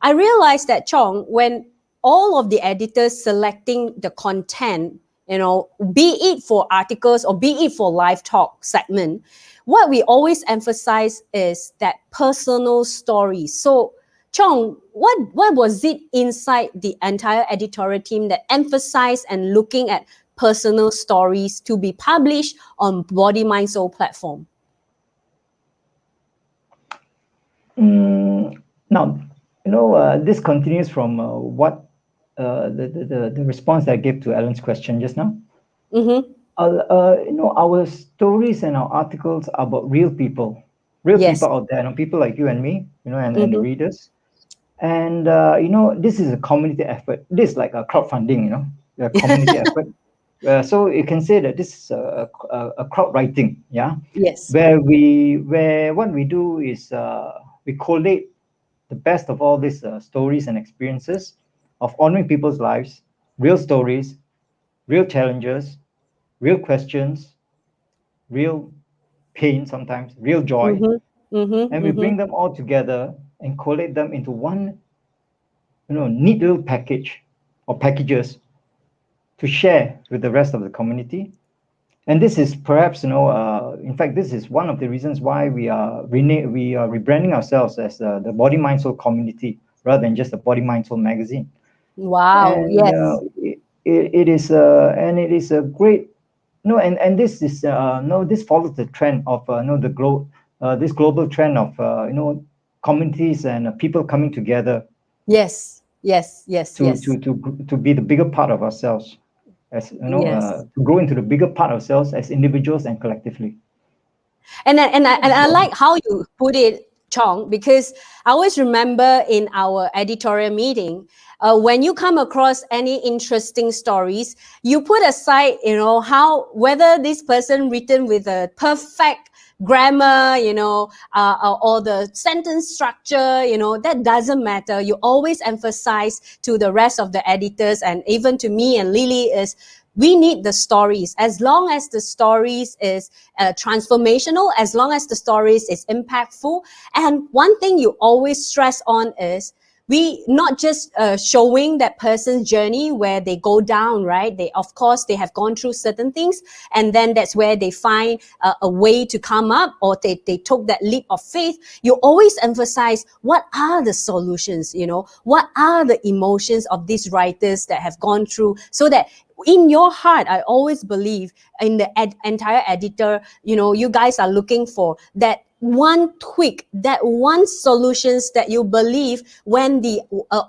I realized that, Chong, when all of the editors selecting the content, be it for articles or be it for live talk segment, what we always emphasize is that personal story. So, Chong, what was it inside the entire editorial team that emphasized and looking at personal stories to be published on Body Mind Soul platform? Now, this continues from what the response that I gave to Alan's question just now. Mm-hmm. Our stories and our articles are about real people Yes. out there, people like you and me, and the Mm-hmm. readers. And this is a community effort. This is like a crowdfunding, a community effort. So you can say that this is a crowd writing, Yes. where what we do is we collate the best of all these stories and experiences of honoring people's lives, real stories, real challenges, real questions, real pain, sometimes real joy, Mm-hmm. Mm-hmm. and we Mm-hmm. bring them all together and collate them into one, neat little package or packages to share with the rest of the community. And this is perhaps, in fact, this is one of the reasons why we are rebranding ourselves as the Body Mind Soul community rather than just the Body Mind Soul magazine. Wow. And Yes. it is a great, and this is this follows the trend of this global trend of communities and people coming together Yes. Yes. Yes. to Yes. to to to be the bigger part of ourselves, as Yes. to grow into the bigger part of ourselves as individuals and collectively. And I like how you put it, Chong, because I always remember in our editorial meeting, when you come across any interesting stories, you put aside, how whether this person written with a perfect grammar, or the sentence structure, that doesn't matter. You always emphasize to the rest of the editors and even to me and Lily is, we need the stories. As long as the stories is transformational, as long as the stories is impactful. And one thing you always stress on is we not just showing that person's journey where they go down, right? They, of course, they have gone through certain things, and then that's where they find a way to come up, or they took that leap of faith. You always emphasize what are the solutions, what are the emotions of these writers that have gone through, so that in your heart, I always believe in the entire editor, you guys are looking for that one tweak, that one solutions that you believe when the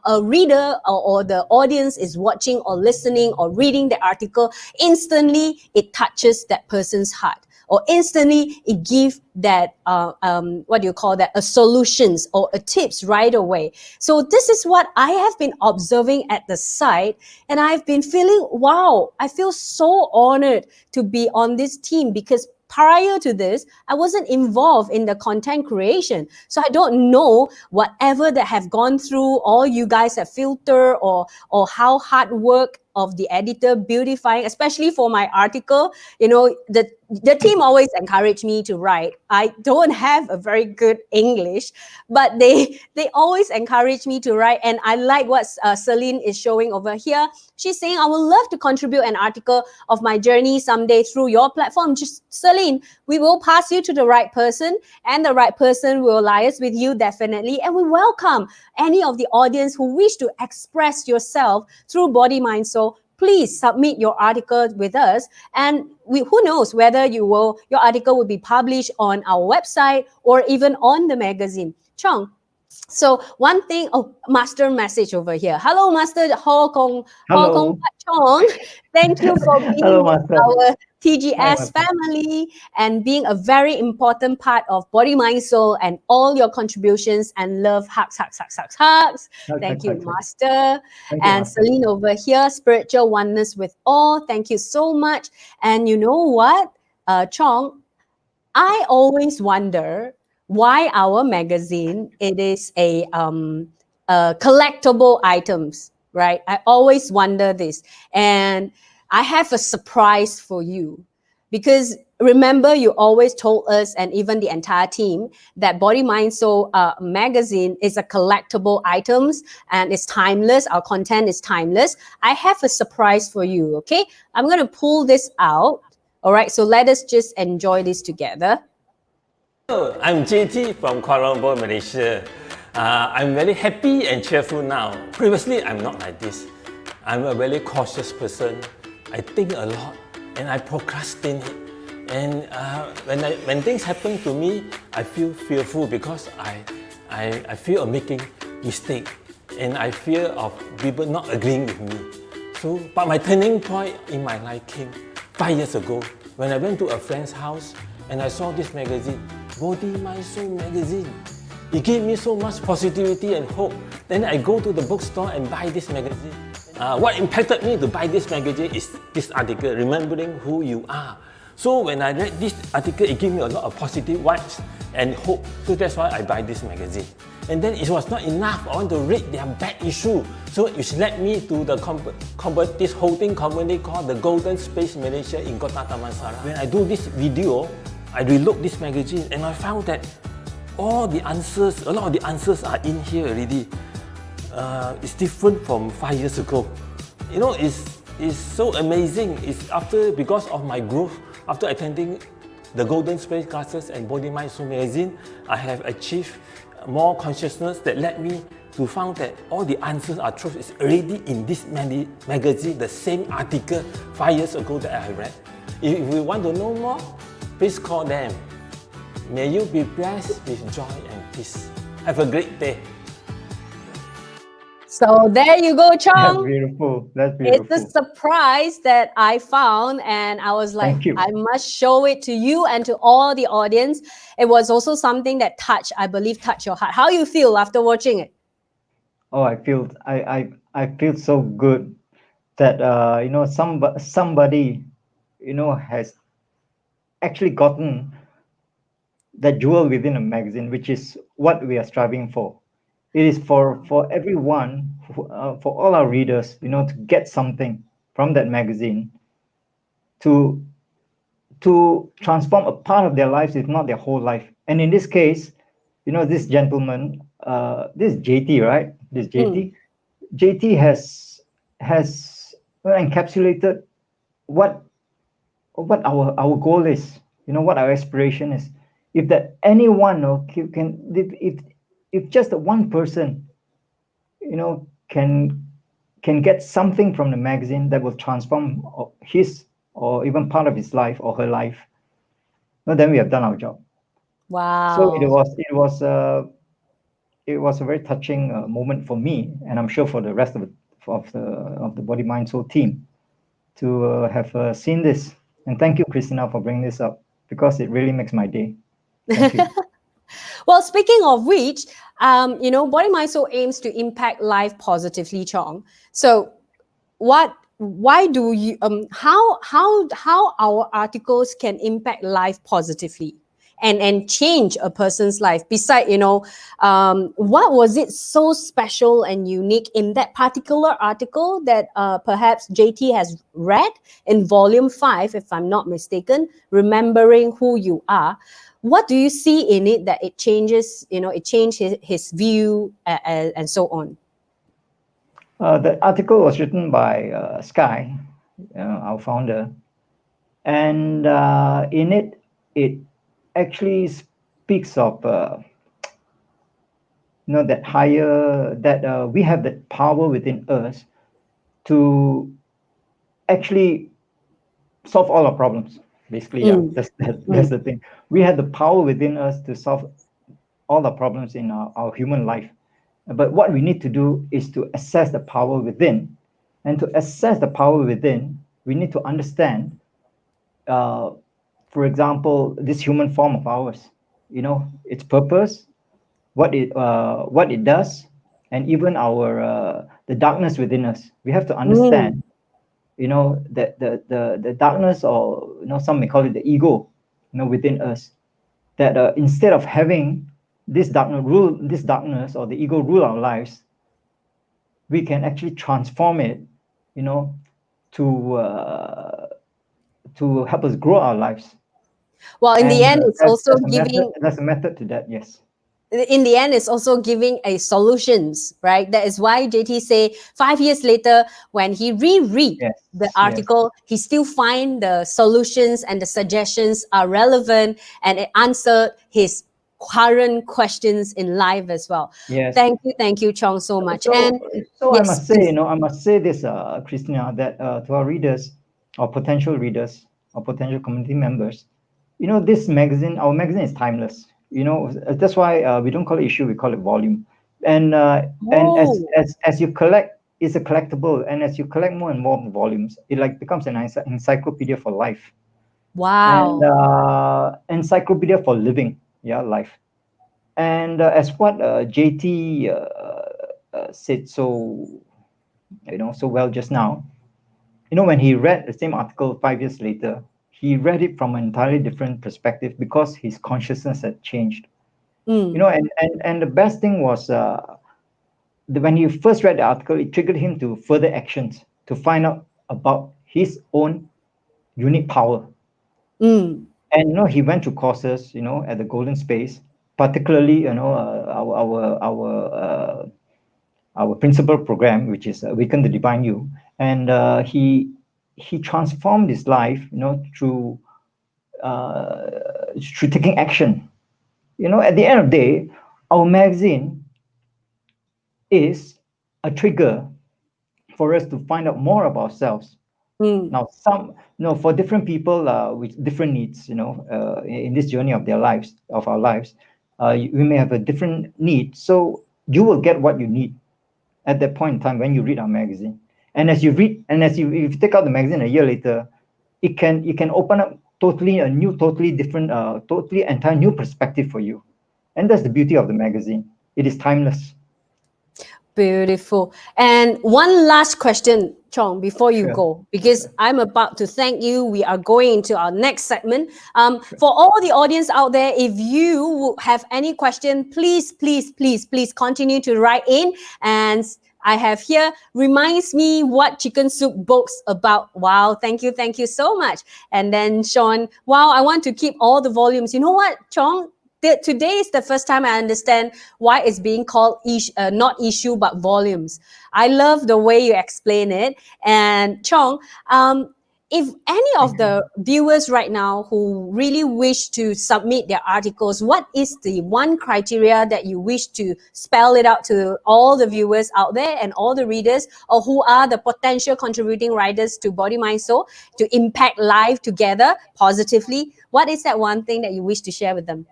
a reader or the audience is watching or listening or reading the article, instantly it touches that person's heart, or instantly it gives that what do you call that, a solutions or a tips right away. So this is what I have been observing at the site, and I've been feeling, wow, I feel so honored to be on this team, because prior to this, I wasn't involved in the content creation. So I don't know whatever that have gone through, all you guys have filtered, or how hard work of the editor beautifying, especially for my article. The team always encourage me to write. I don't have a very good English, but they always encourage me to write. And I like what Celine is showing over here. She's saying, I would love to contribute an article of my journey someday through your platform. Just Celine, we will pass you to the right person, and the right person will liaise with you definitely. And we welcome any of the audience who wish to express yourself through Body Mind Soul. Please submit your article with us, and who knows whether your article will be published on our website or even on the magazine. Chong, so one thing, master message over here. Hello, Master Ho Kong Hello. Chong. Thank you for being Hello, with Master. our Hi, TGS Master. family and being a very important part of Body, Mind, Soul, and all your contributions and love. Hugs. Thank you, Master. Thank you, And Master. Celine over here, spiritual oneness with all. Thank you so much. And you know what, Chong, I always wonder why our magazine, it is a collectible items, right? I always wonder this, and I have a surprise for you. Because remember, you always told us, and even the entire team, that Body Mind Soul magazine is a collectible items and it's timeless. Our content is timeless. I have a surprise for you, okay? I'm going to pull this out. All right, so let us just enjoy this together. Hello, I'm JT from Kuala Lumpur, Malaysia. I'm very happy and cheerful now. Previously, I'm not like this. I'm a very cautious person. I think a lot and I procrastinate. And when things happen to me, I feel fearful because I fear of making mistake and I fear of people not agreeing with me. So, but my turning point in my life came 5 years ago when I went to a friend's house and I saw this magazine, Body, Mind, Soul magazine. It gave me so much positivity and hope. Then I go to the bookstore and buy this magazine. What impacted me to buy this magazine is this article, Remembering Who You Are. So when I read this article, it gave me a lot of positive vibes and hope. So that's why I buy this magazine. And then it was not enough. I want to read their back issue. So it led me to this holding company called the Golden Space Malaysia in Kota Damansara. When I do this video, I relook this magazine and I found that all the answers, a lot of the answers are in here already. It's different from 5 years ago. You know, it's so amazing. It's because of my growth, after attending the Golden Space classes and Body Mind Soul magazine, I have achieved more consciousness that led me to find that all the answers are truth is already in this magazine, the same article 5 years ago that I read. If you want to know more, please call them. May you be blessed with joy and peace. Have a great day. So there you go, Chong. That's beautiful. That's beautiful. It's a surprise that I found, and I was like, I must show it to you and to all the audience. It was also something that touched your heart. How you feel after watching it? Oh, I feel so good that you know, somebody, you know, has actually gotten that jewel within a magazine, which is what we are striving for. It is for everyone, for all our readers, you know, to get something from that magazine, to transform a part of their lives, if not their whole life. And in this case, you know, this gentleman, this JT, right? This JT, JT has encapsulated what our goal is. You know, what our aspiration is. If that anyone can, if just one person, you know, can get something from the magazine that will transform his or even part of his life or her life, well, then we have done our job. Wow. So it was a very touching moment for me, and I'm sure for the rest of the Body Mind Soul team to have seen this. And thank you, Christina, for bringing this up, because it really makes my day. Thank you. Well, speaking of which, you know, Body Mind Soul aims to impact life positively, Chong. So why do you how our articles can impact life positively and change a person's life? Besides, you know, what was it so special and unique in that particular article that perhaps JT has read in volume 5, if I'm not mistaken, Remembering Who You Are? What do you see in it that it changes, you know, it changed his view and so on? The article was written by Sky, our founder, and in it actually speaks of you know, that we have that power within us to actually solve all our problems. Basically, yeah, that's the thing. We have the power within us to solve all the problems in our human life. But what we need to do is to assess the power within. And to assess the power within, we need to understand, for example, this human form of ours, you know, its purpose, what it does, and even the darkness within us. We have to understand, you know, that the darkness, or you know, some may call it the ego, you know, within us, that instead of having this darkness or the ego rule our lives, we can actually transform it, you know, to to help us grow our lives. Well, in the And end, it's also giving. there's a method to that. Yes. In the end, it's also giving a solutions, right? That is why JT say 5 years later, when he reread Yes. the Yes. article, he still find the solutions and the suggestions are relevant and it answered his current questions in life as well. Yes. Thank you, Chong, so much. So, And so I yes, must say, please. I must say this, Christina, that to our readers, or potential readers, or potential community members, this magazine, our magazine is timeless. That's why we don't call it issue, we call it volume. And Oh, as you collect, it's a collectible, and as you collect more and more volumes, it like becomes an encyclopedia for life, and wow. encyclopedia for living, yeah, life. And as what JT said so well just now, when he read the same article 5 years later, he read it from an entirely different perspective because his consciousness had changed. Mm, And the best thing was when he first read the article, it triggered him to further actions to find out about his own unique power. mm, And he went to courses, at the Golden Space, particularly, our principal program, which is Awaken the Divine You, and he transformed his life, uh, through taking action. At the end of the day, our magazine is a trigger for us to find out more about ourselves. mm. Now, for different people with different needs, in this journey of their lives, of our lives, we may have a different need. So you will get what you need at that point in time when you read our magazine. And as you read, and if you take out the magazine a year later, it can open up totally a new, totally different, totally entire new perspective for you. And that's the beauty of the magazine. It is timeless. Beautiful. And one last question, Chong, before you Sure. go, because I'm about to thank you. We are going into our next segment. For all the audience out there, if you have any question, please, please, please, please continue to write in. And I have here reminds me what chicken soup books about. Wow, thank you so much. And then Sean, wow, I want to keep all the volumes. You know what, Chong? Today is the first time I understand why it's being called not issue but volumes. I love the way you explain it. And Chong, if any of the viewers right now who really wish to submit their articles, what is the one criteria that you wish to spell it out to all the viewers out there and all the readers, or who are the potential contributing writers to Body, Mind, Soul to impact life together positively? What is that one thing that you wish to share with them?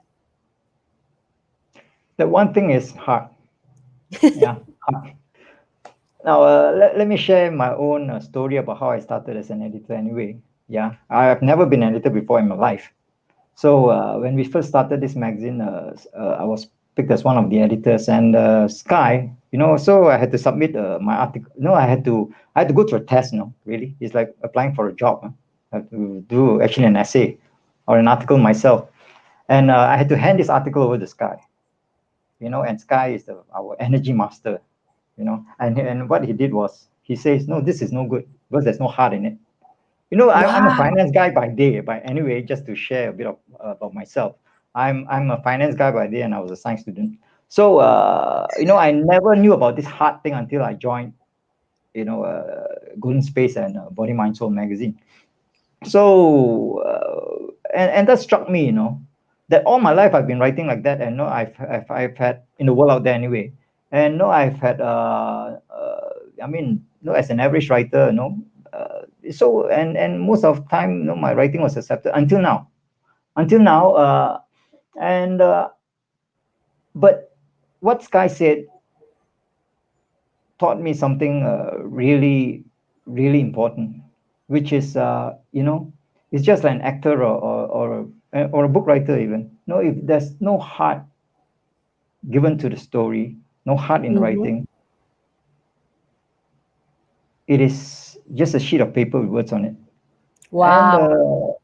The one thing is heart. Yeah, heart. Now, let me share my own story about how I started as an editor anyway. Yeah, I have never been an editor before in my life. So when we first started this magazine, I was picked as one of the editors, and Sky, so I had to submit my article. I had to go through a test. Really, it's like applying for a job. Huh? I have to do actually an essay or an article myself, and I had to hand this article over to Sky. And Sky is our energy master. And what he did was he says, no, this is no good because there's no heart in it. I'm a Wow. finance guy by day, but anyway, just to share a bit of about myself, I'm a finance guy by day, and I was a science student. So I never knew about this heart thing until I joined, Golden Space and Body, Mind, Soul magazine. So and that struck me, that all my life I've been writing like that, and I've had in the world out there anyway, and I've had I mean, as an average writer, so and most of the time, my writing was accepted until now, and but what Sky said taught me something really, really important, which is it's just like an actor or a book writer even. No, if there's no heart given to the story, no heart in Mm-hmm. writing, it is just a sheet of paper with words on it. And Wow.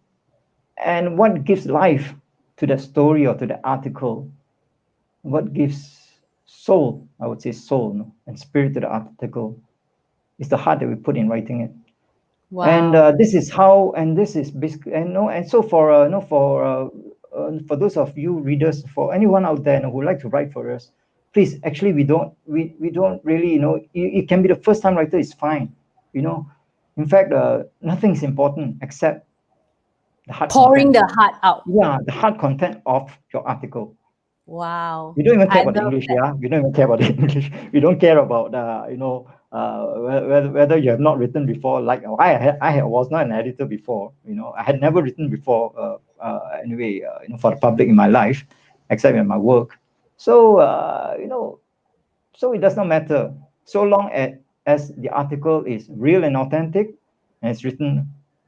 and what gives life to that story or to the article, what gives soul, I would say soul, and spirit to the article, is the heart that we put in writing it. Wow. And this is how, and this is basically, and so for those of you readers, for anyone out there who would like to write for us, please, actually, we don't really, it can be the first time writer is fine, in fact, nothing's important except the heart Pouring content. the heart out. Yeah, the heart content of your article. Wow. We don't even care I about the love English. that. Yeah, we don't even care about the English. We don't care about whether you have not written before. Like I was not an editor before. I had never written before. Anyway, for the public in my life, except in my work. So so it does not matter so long as the article is real and authentic, and it's written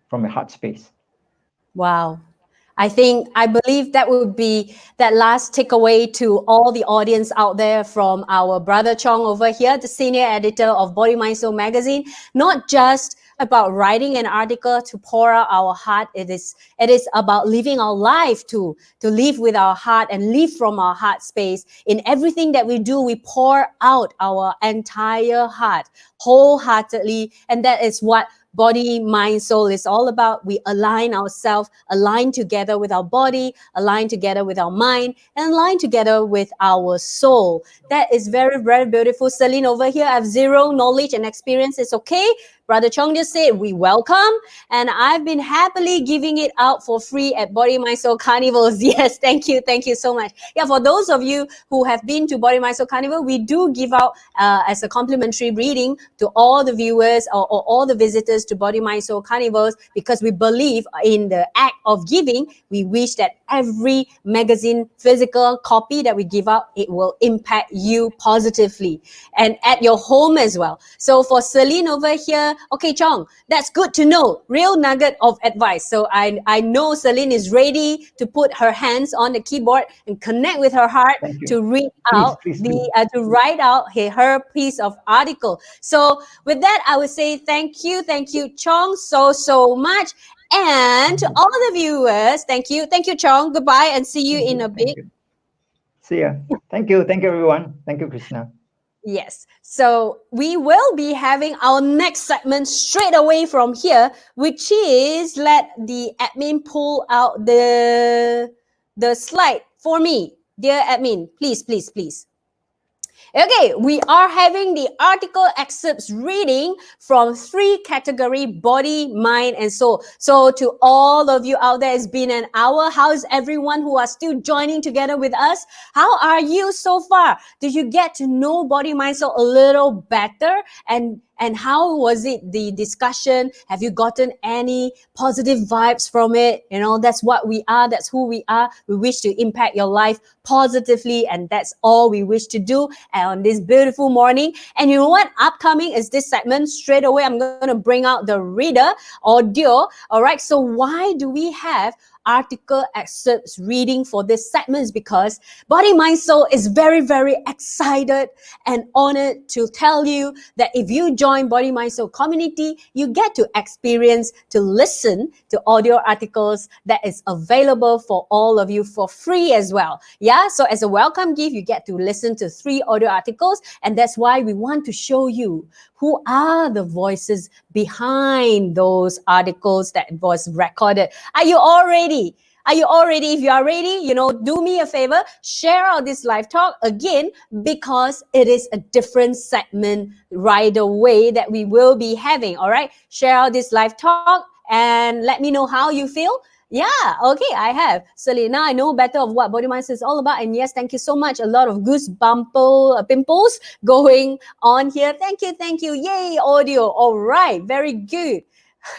from your heart space. Wow. I believe that would be that last takeaway to all the audience out there from our brother Chong over here, the senior editor of Body Mind Soul magazine. Not just about writing an article to pour out our heart. It is about living our life to live with our heart and live from our heart space. In everything that we do, we pour out our entire heart wholeheartedly, and that is what Body, Mind, Soul is all about. We align ourselves, align together with our body, align together with our mind, and align together with our soul. That is very, very beautiful. Celine over here, I have zero knowledge and experience. It's okay. Brother Chong just said, we welcome. And I've been happily giving it out for free at Body, Mind, Soul Carnivals. Yes, thank you. Thank you so much. Yeah, for those of you who have been to Body, Mind, Soul Carnival, we do give out as a complimentary reading to all the viewers or all the visitors to Body, Mind, Soul Carnivals, because we believe in the act of giving. We wish that every magazine physical copy that we give out, it will impact you positively and at your home as well. So for Celine over here, okay, Chong, that's good to know. Real nugget of advice. So I know Celine is ready to put her hands on the keyboard and connect with her heart to read out Please. to write out her piece of article. So with that, I would say thank you, Chong, so much. And to all the viewers, thank you, Chong. Goodbye, and see you in a bit. See ya. Thank you, everyone. Thank you, Krishna. Yes. So we will be having our next segment straight away from here, which is let the admin pull out the slide for me. Dear admin, please. Okay, we are having the article excerpts reading from 3 category: body, mind, and soul. So to all of you out there, it's been an hour. How's everyone who are still joining together with us? How are you so far? Did you get to know body, mind, soul a little better? And how was it, the discussion? Have you gotten any positive vibes from it? That's what we are. That's who we are. We wish to impact your life positively, and that's all we wish to do on this beautiful morning. And you know what? Upcoming is this segment. Straight away, I'm going to bring out the reader audio. All right. So why do we have article excerpts reading for this segment? Is because Body, Mind, Soul is very, very excited and honored to tell you that if you join Body, Mind, Soul community, you get to experience, to listen to audio articles that is available for all of you for free as well. Yeah, so as a welcome gift, you get to listen to 3 audio articles, and that's why we want to show you who are the voices behind those articles that was recorded. Are you all ready? If you are ready, do me a favor, share out this live talk again, because it is a different segment right away that we will be having. All right, share out this live talk and let me know how you feel. Yeah, okay, I have. Selena, I know better of what Body Mind is all about. And yes, thank you so much. A lot of goosebump pimples going on here. Thank you. Yay, audio. All right, very good.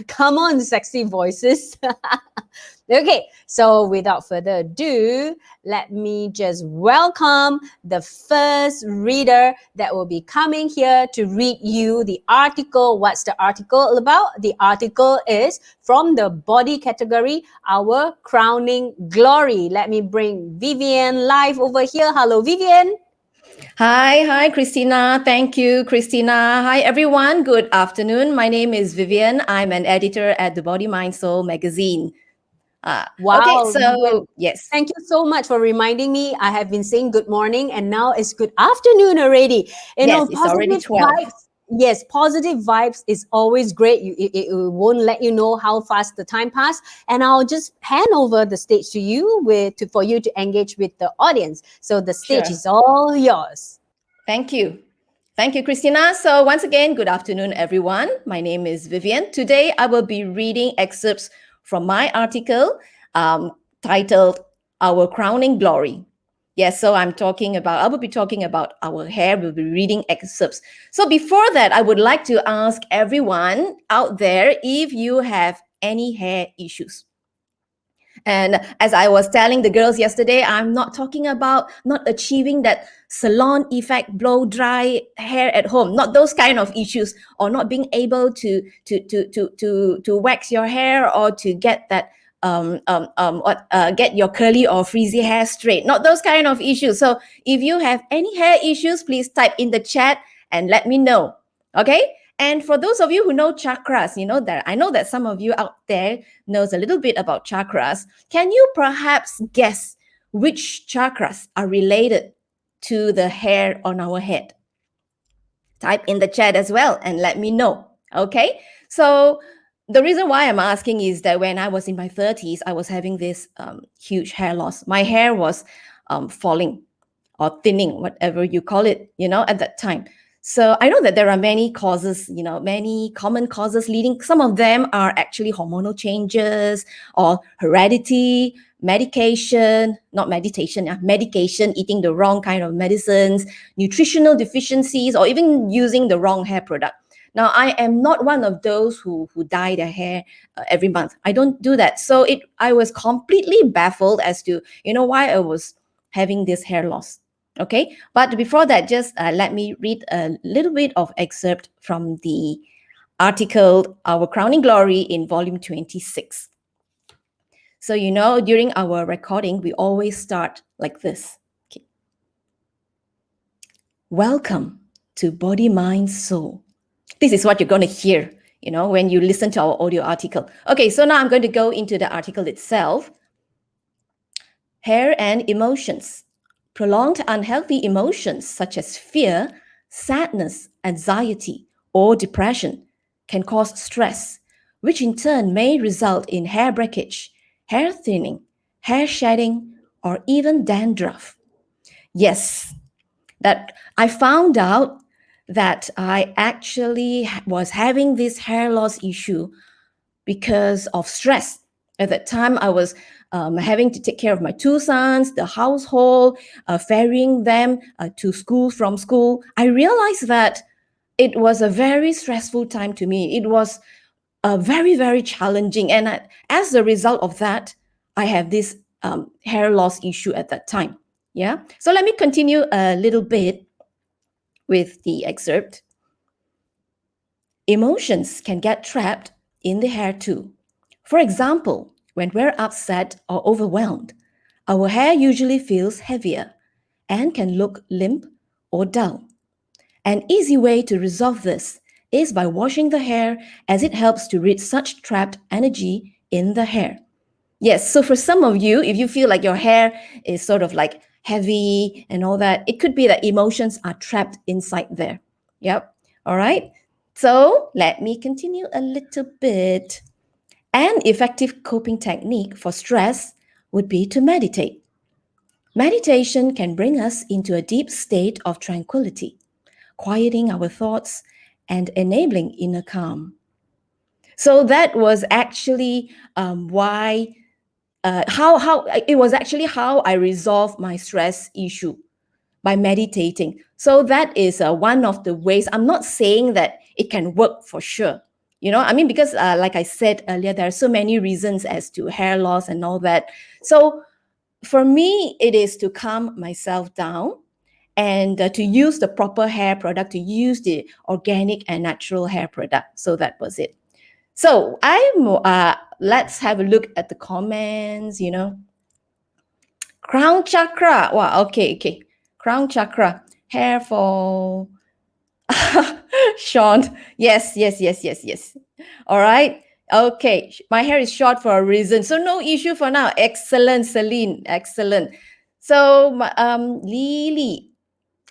Come on, sexy voices. Okay, so without further ado, let me just welcome the first reader that will be coming here to read you the article. What's the article about? The article is from the body category, Our Crowning Glory. Let me bring Vivian live over here. Hello, Vivian. Hi, Christina. Thank you, Christina. Hi, everyone. Good afternoon. My name is Vivian. I'm an editor at the Body, Mind, Soul magazine. Wow. Okay, so Vivian, yes. Thank you so much for reminding me. I have been saying good morning and now it's good afternoon already. Yes, it's already 12. Vibes. yes, positive vibes is always great. It won't let you know how fast the time passed. And I'll just hand over the stage to you for you to engage with the audience. So the stage Sure. is all yours. Thank you. Thank you, Christina. So once again, good afternoon, everyone. My name is Vivian. Today, I will be reading excerpts from my article titled Our Crowning Glory. Yes, so I will be talking about our hair. We'll be reading excerpts. So before that, I would like to ask everyone out there if you have any hair issues. And as I was telling the girls yesterday, I'm not talking about not achieving that salon effect, blow dry hair at home, not those kind of issues, or not being able to wax your hair or to get that get your curly or frizzy hair straight, not those kind of issues. So if you have any hair issues, please type in the chat and let me know. Okay. And for those of you who know chakras, you know that I know that some of you out there knows a little bit about chakras. Can you perhaps guess which chakras are related to the hair on our head? Type in the chat as well and let me know. Okay. So the reason why I'm asking is that when I was in my 30s, I was having this huge hair loss. My hair was falling or thinning, whatever you call it, at that time. So I know that there are many causes, many common causes leading. Some of them are actually hormonal changes or heredity, medication, not meditation, medication, eating the wrong kind of medicines, nutritional deficiencies, or even using the wrong hair product. Now, I am not one of those who dye their hair every month. I don't do that. So I was completely baffled as to, why I was having this hair loss. Okay, but before that, just let me read a little bit of excerpt from the article, Our Crowning Glory, in volume 26. So, during our recording, we always start like this. Okay. Welcome to Body, Mind, Soul. This is what you're going to hear, when you listen to our audio article. Okay, so now I'm going to go into the article itself. Hair and emotions. Prolonged unhealthy emotions such as fear, sadness, anxiety, or depression can cause stress, which in turn may result in hair breakage, hair thinning, hair shedding, or even dandruff. Yes, that I found out that I actually was having this hair loss issue because of stress. At that time, I was having to take care of my two sons, the household, ferrying them to school from school. I realized that it was a very stressful time to me. It was very, very challenging. And as a result of that, I have this hair loss issue at that time. Yeah. So let me continue a little bit with the excerpt. Emotions can get trapped in the hair too. For example, when we're upset or overwhelmed, our hair usually feels heavier and can look limp or dull. An easy way to resolve this is by washing the hair, as it helps to rid such trapped energy in the hair. Yes, so for some of you, if you feel like your hair is sort of like heavy and all that, it could be that emotions are trapped inside there. Yep. All right. So let me continue a little bit. An effective coping technique for stress would be to meditate. Meditation can bring us into a deep state of tranquility, quieting our thoughts and enabling inner calm. So that was actually how I resolved my stress issue, by meditating. So that is one of the ways. I'm not saying that it can work for sure. Because like I said earlier, there are so many reasons as to hair loss and all that. So for me, it is to calm myself down and to use the proper hair product, to use the organic and natural hair product. So that was it. So let's have a look at the comments, Crown chakra. Wow, okay. Crown chakra. Hair fall. Sean. Yes. All right. Okay. My hair is short for a reason. So no issue for now. Excellent, Celine. Excellent. So Lily.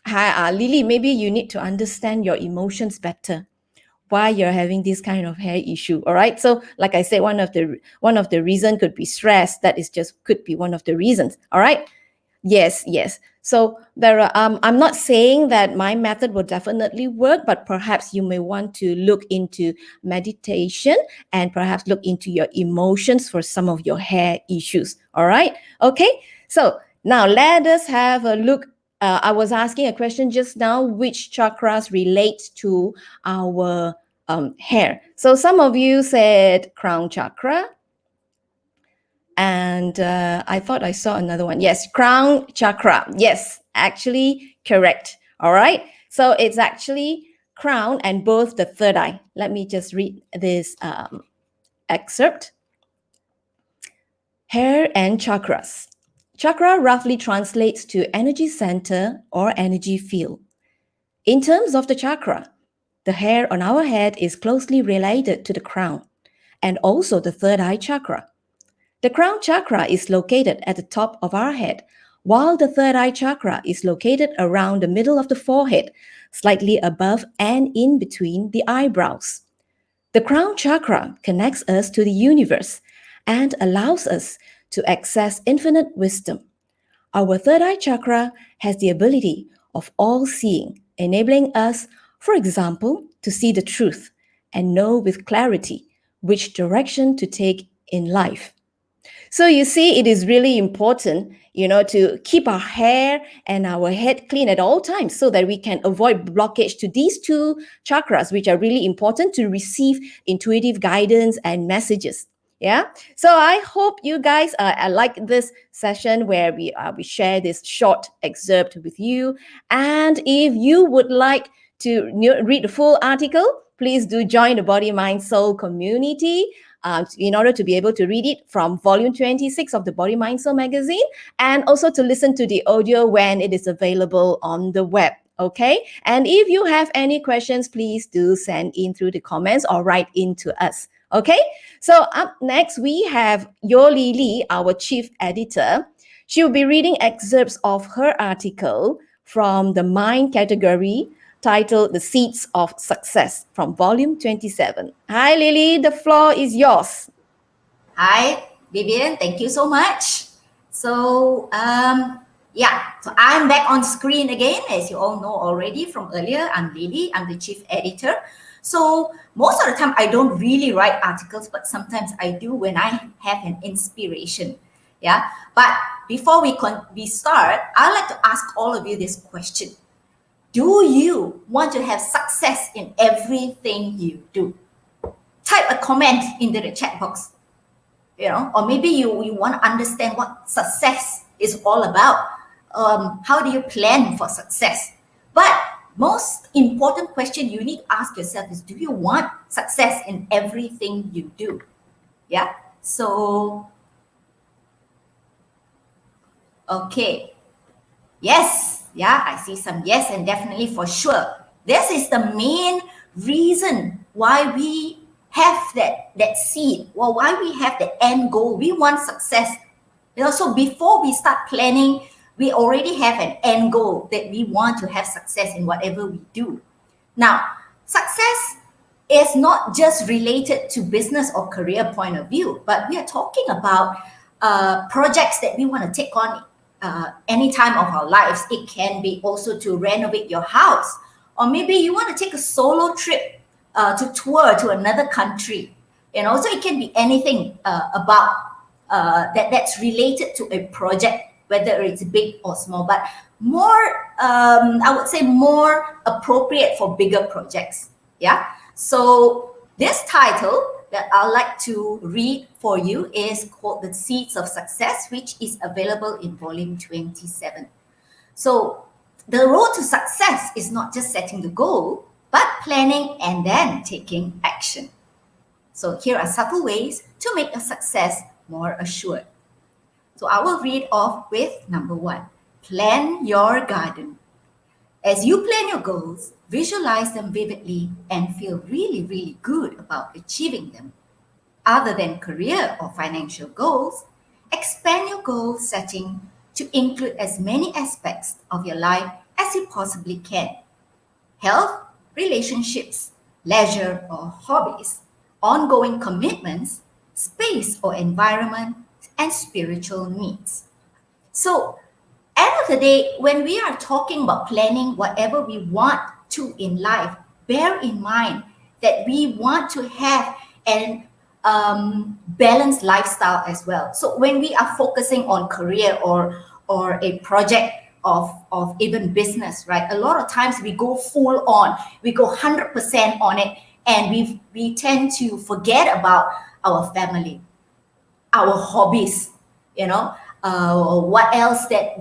Hi, Lily, maybe you need to understand your emotions better, why you're having this kind of hair issue. All right. So, like I said, one of the reason could be stress. That is just could be one of the reasons. All right. Yes, yes. So there are, I'm not saying that my method will definitely work, but perhaps you may want to look into meditation and perhaps look into your emotions for some of your hair issues. All right. Okay. So now let us have a look. I was asking a question just now, which chakras relate to our hair. So some of you said crown chakra. And I thought I saw another one. Yes, crown chakra. Yes, actually correct. All right. So it's actually crown and both the third eye. Let me just read this excerpt. Hair and chakras. Chakra roughly translates to energy center or energy field. In terms of the chakra, the hair on our head is closely related to the crown and also the third eye chakra. The crown chakra is located at the top of our head, while the third eye chakra is located around the middle of the forehead, slightly above and in between the eyebrows. The crown chakra connects us to the universe and allows us to access infinite wisdom. Our third eye chakra has the ability of all seeing, enabling us, for example, to see the truth and know with clarity which direction to take in life. So you see, it is really important, to keep our hair and our head clean at all times so that we can avoid blockage to these two chakras, which are really important to receive intuitive guidance and messages. Yeah. So I hope you guys like this session where we share this short excerpt with you. And if you would like to read the full article, please do join the Body, Mind, Soul community. In order to be able to read it from volume 26 of the Body, Mind, Soul magazine, and also to listen to the audio when it is available on the web. Okay. And if you have any questions, please do send in through the comments or write in to us. Okay. So up next, we have Yoli Lee, our chief editor. She will be reading excerpts of her article from the Mind category, titled The Seeds of Success, from volume 27. Hi, Lily, the floor is yours. Hi, Vivian. Thank you so much. So, so I'm back on screen again, as you all know already from earlier. I'm Lily. I'm the chief editor. So most of the time, I don't really write articles, but sometimes I do when I have an inspiration. Yeah. But before we start, I'd like to ask all of you this question. Do you want to have success in everything you do? Type a comment into the chat box. Or maybe you want to understand what success is all about. How do you plan for success? But most important question you need to ask yourself is, do you want success in everything you do? Yeah. So, okay. Yes. Yeah, I see some yes, and definitely for sure. This is the main reason why we have that seed, or why we have the end goal. We want success. So before we start planning, we already have an end goal that we want to have success in whatever we do. Now, success is not just related to business or career point of view, but we are talking about projects that we want to take on any time of our lives. It can be also to renovate your house, or maybe you want to take a solo trip to tour to another country. So it can be anything about that's related to a project, whether it's big or small, but more, I would say more appropriate for bigger projects. Yeah. So this title that I'd like to read for you is called The Seeds of Success, which is available in volume 27. So the road to success is not just setting the goal, but planning and then taking action. So here are subtle ways to make a success more assured. So I will read off with number 1. Plan your garden. As you plan your goals, visualize them vividly and feel really, really good about achieving them. Other than career or financial goals, expand your goal setting to include as many aspects of your life as you possibly can. Health, relationships, leisure or hobbies, ongoing commitments, space or environment, and spiritual needs. So, end of the day, when we are talking about planning whatever we want to in life, bear in mind that we want to have an balanced lifestyle as well. So when we are focusing on career or a project of even business, right? A lot of times we go full on, we go 100% on it, and we tend to forget about our family, our hobbies, what else that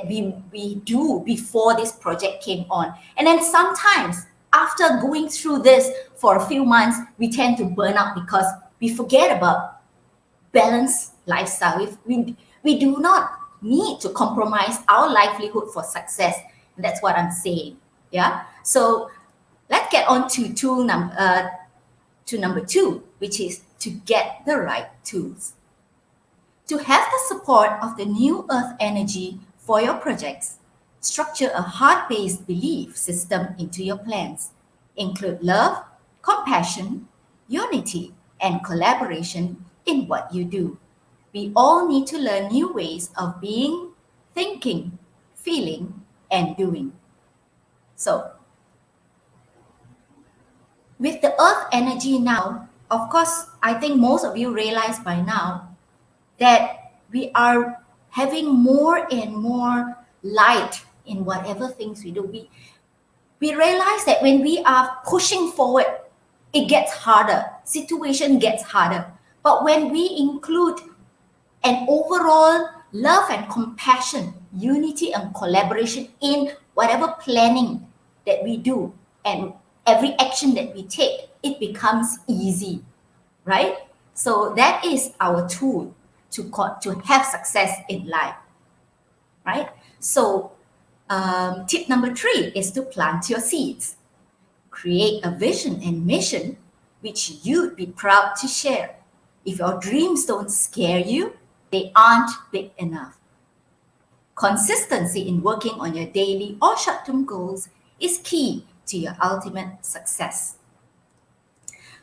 we do before this project came on. And then sometimes after going through this for a few months, we tend to burn out because we forget about balanced lifestyle. We do not need to compromise our livelihood for success. That's what I'm saying. Yeah. So let's get on to number 2, which is to get the right tools. To have the support of the new earth energy for your projects, structure a heart-based belief system into your plans. Include love, compassion, unity, and collaboration in what you do. We all need to learn new ways of being, thinking, feeling, and doing. So, with the earth energy now, of course, I think most of you realize by now that we are having more and more light in whatever things we do. We realize that when we are pushing forward, it gets harder, situation gets harder. But when we include an overall love and compassion, unity and collaboration in whatever planning that we do and every action that we take, it becomes easy, right? So that is our tool to have success in life, right? So tip number 3 is to plant your seeds. Create a vision and mission which you'd be proud to share. If your dreams don't scare you, they aren't big enough. Consistency in working on your daily or short-term goals is key to your ultimate success.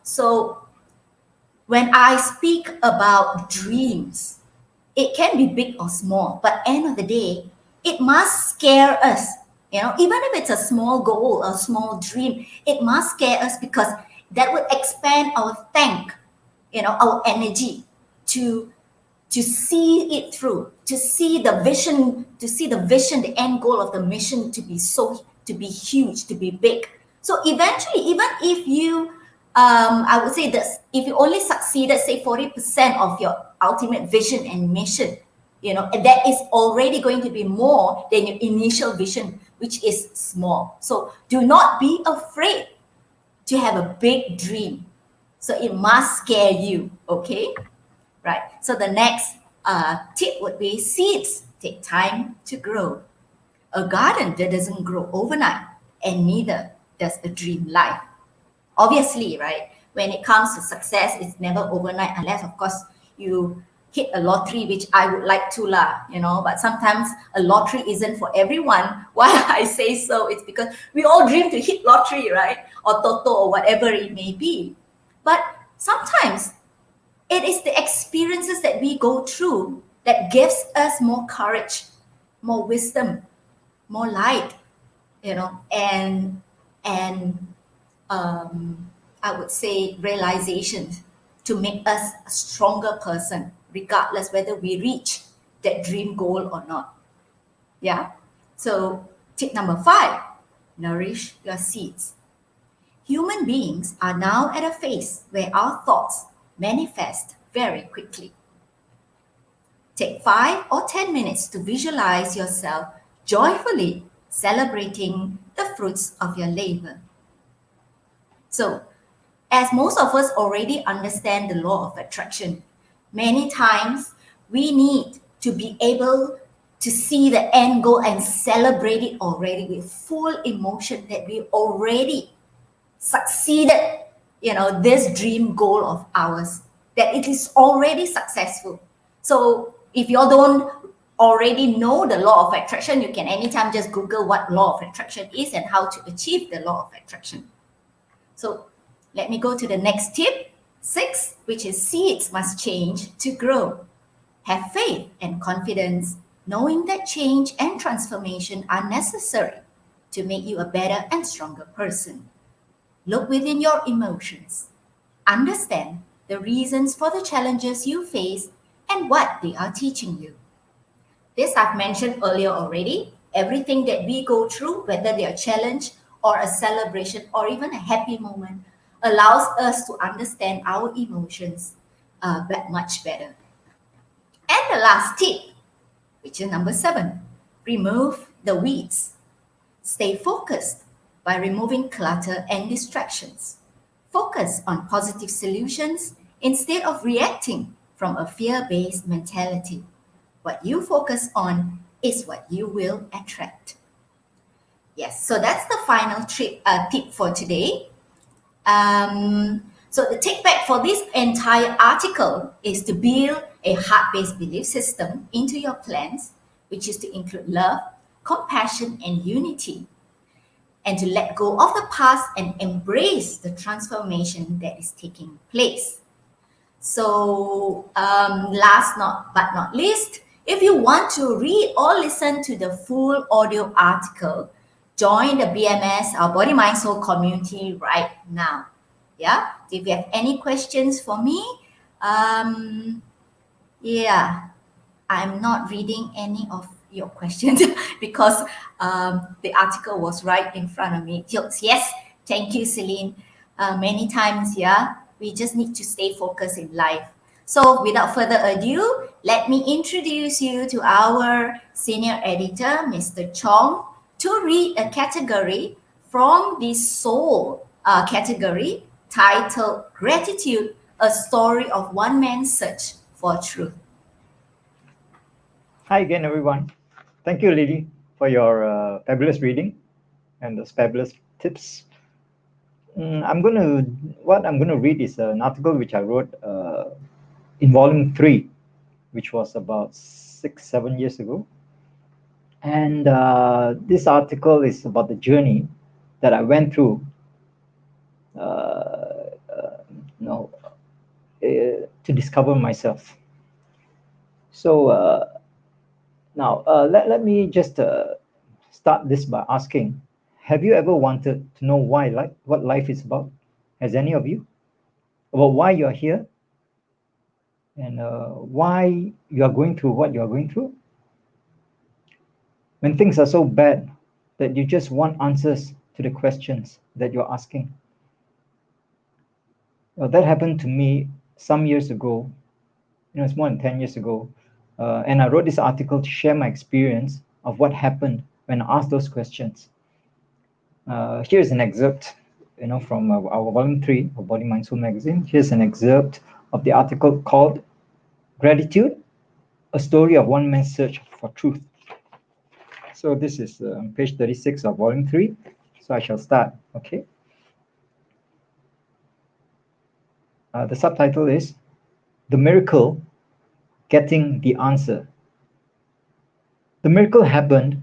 So when I speak about dreams, it can be big or small, but end of the day, it must scare us. Even if it's a small goal, a small dream, it must scare us because that would expand our tank, our energy to see it through, to see the vision, the end goal of the mission to be huge, to be big. So eventually, even if you I would say this, if you only succeeded, say 40% of your ultimate vision and mission, that is already going to be more than your initial vision, which is small. So do not be afraid to have a big dream. So it must scare you, okay? Right. So the next tip would be seeds take time to grow. A garden that doesn't grow overnight, and neither does a dream life. Obviously, right, when it comes to success, it's never overnight unless, of course, you hit a lottery, which I would like to, but sometimes a lottery isn't for everyone. Why I say so, it's because we all dream to hit lottery, right, or toto or whatever it may be. But sometimes it is the experiences that we go through that gives us more courage, more wisdom, more light, and I would say realizations to make us a stronger person, regardless whether we reach that dream goal or not. Yeah. So tip number 5, nourish your seeds. Human beings are now at a phase where our thoughts manifest very quickly. Take 5 or 10 minutes to visualize yourself joyfully celebrating the fruits of your labor. So, as most of us already understand the law of attraction, many times we need to be able to see the end goal and celebrate it already with full emotion that we already succeeded, this dream goal of ours, that it is already successful. So if you all don't already know the law of attraction, you can anytime just Google what law of attraction is and how to achieve the law of attraction. So let me go to the next tip, 6, which is seeds must change to grow. Have faith and confidence, knowing that change and transformation are necessary to make you a better and stronger person. Look within your emotions. Understand the reasons for the challenges you face and what they are teaching you. This I've mentioned earlier already. Everything that we go through, whether they are a challenge or a celebration or even a happy moment, allows us to understand our emotions much better. And the last tip, which is number 7, remove the weeds. Stay focused by removing clutter and distractions. Focus on positive solutions instead of reacting from a fear-based mentality. What you focus on is what you will attract. Yes, so that's the final tip for today. So the take back for this entire article is to build a heart-based belief system into your plans, which is to include love, compassion, and unity, and to let go of the past and embrace the transformation that is taking place. So last but not least, if you want to read or listen to the full audio article, join the BMS, our Body Mind Soul community right now. Yeah, if you have any questions for me, I'm not reading any of your questions because the article was right in front of me. Yes, thank you, Celine. Many times, we just need to stay focused in life. So without further ado, let me introduce you to our senior editor, Mr. Chong, to read a category from the soul category titled Gratitude, a Story of One Man's Search for Truth. Hi again, everyone. Thank you, Lily, for your fabulous reading and those fabulous tips. What I'm gonna read is an article which I wrote in volume 3, which was about 6-7 years ago. And this article is about the journey that I went through to discover myself. So now let me just start this by asking, have you ever wanted to know what life is about? Has any of you? About why you are here? And why you are going through what you are going through? When things are so bad that you just want answers to the questions that you're asking. Well, that happened to me some years ago. It's more than 10 years ago. And I wrote this article to share my experience of what happened when I asked those questions. Here's an excerpt, from our volume 3 of Body Mind Soul magazine. Here's an excerpt of the article called Gratitude, a Story of One Man's Search for Truth. So this is page 36 of volume 3. So I shall start, okay? The subtitle is The Miracle, Getting the Answer. The miracle happened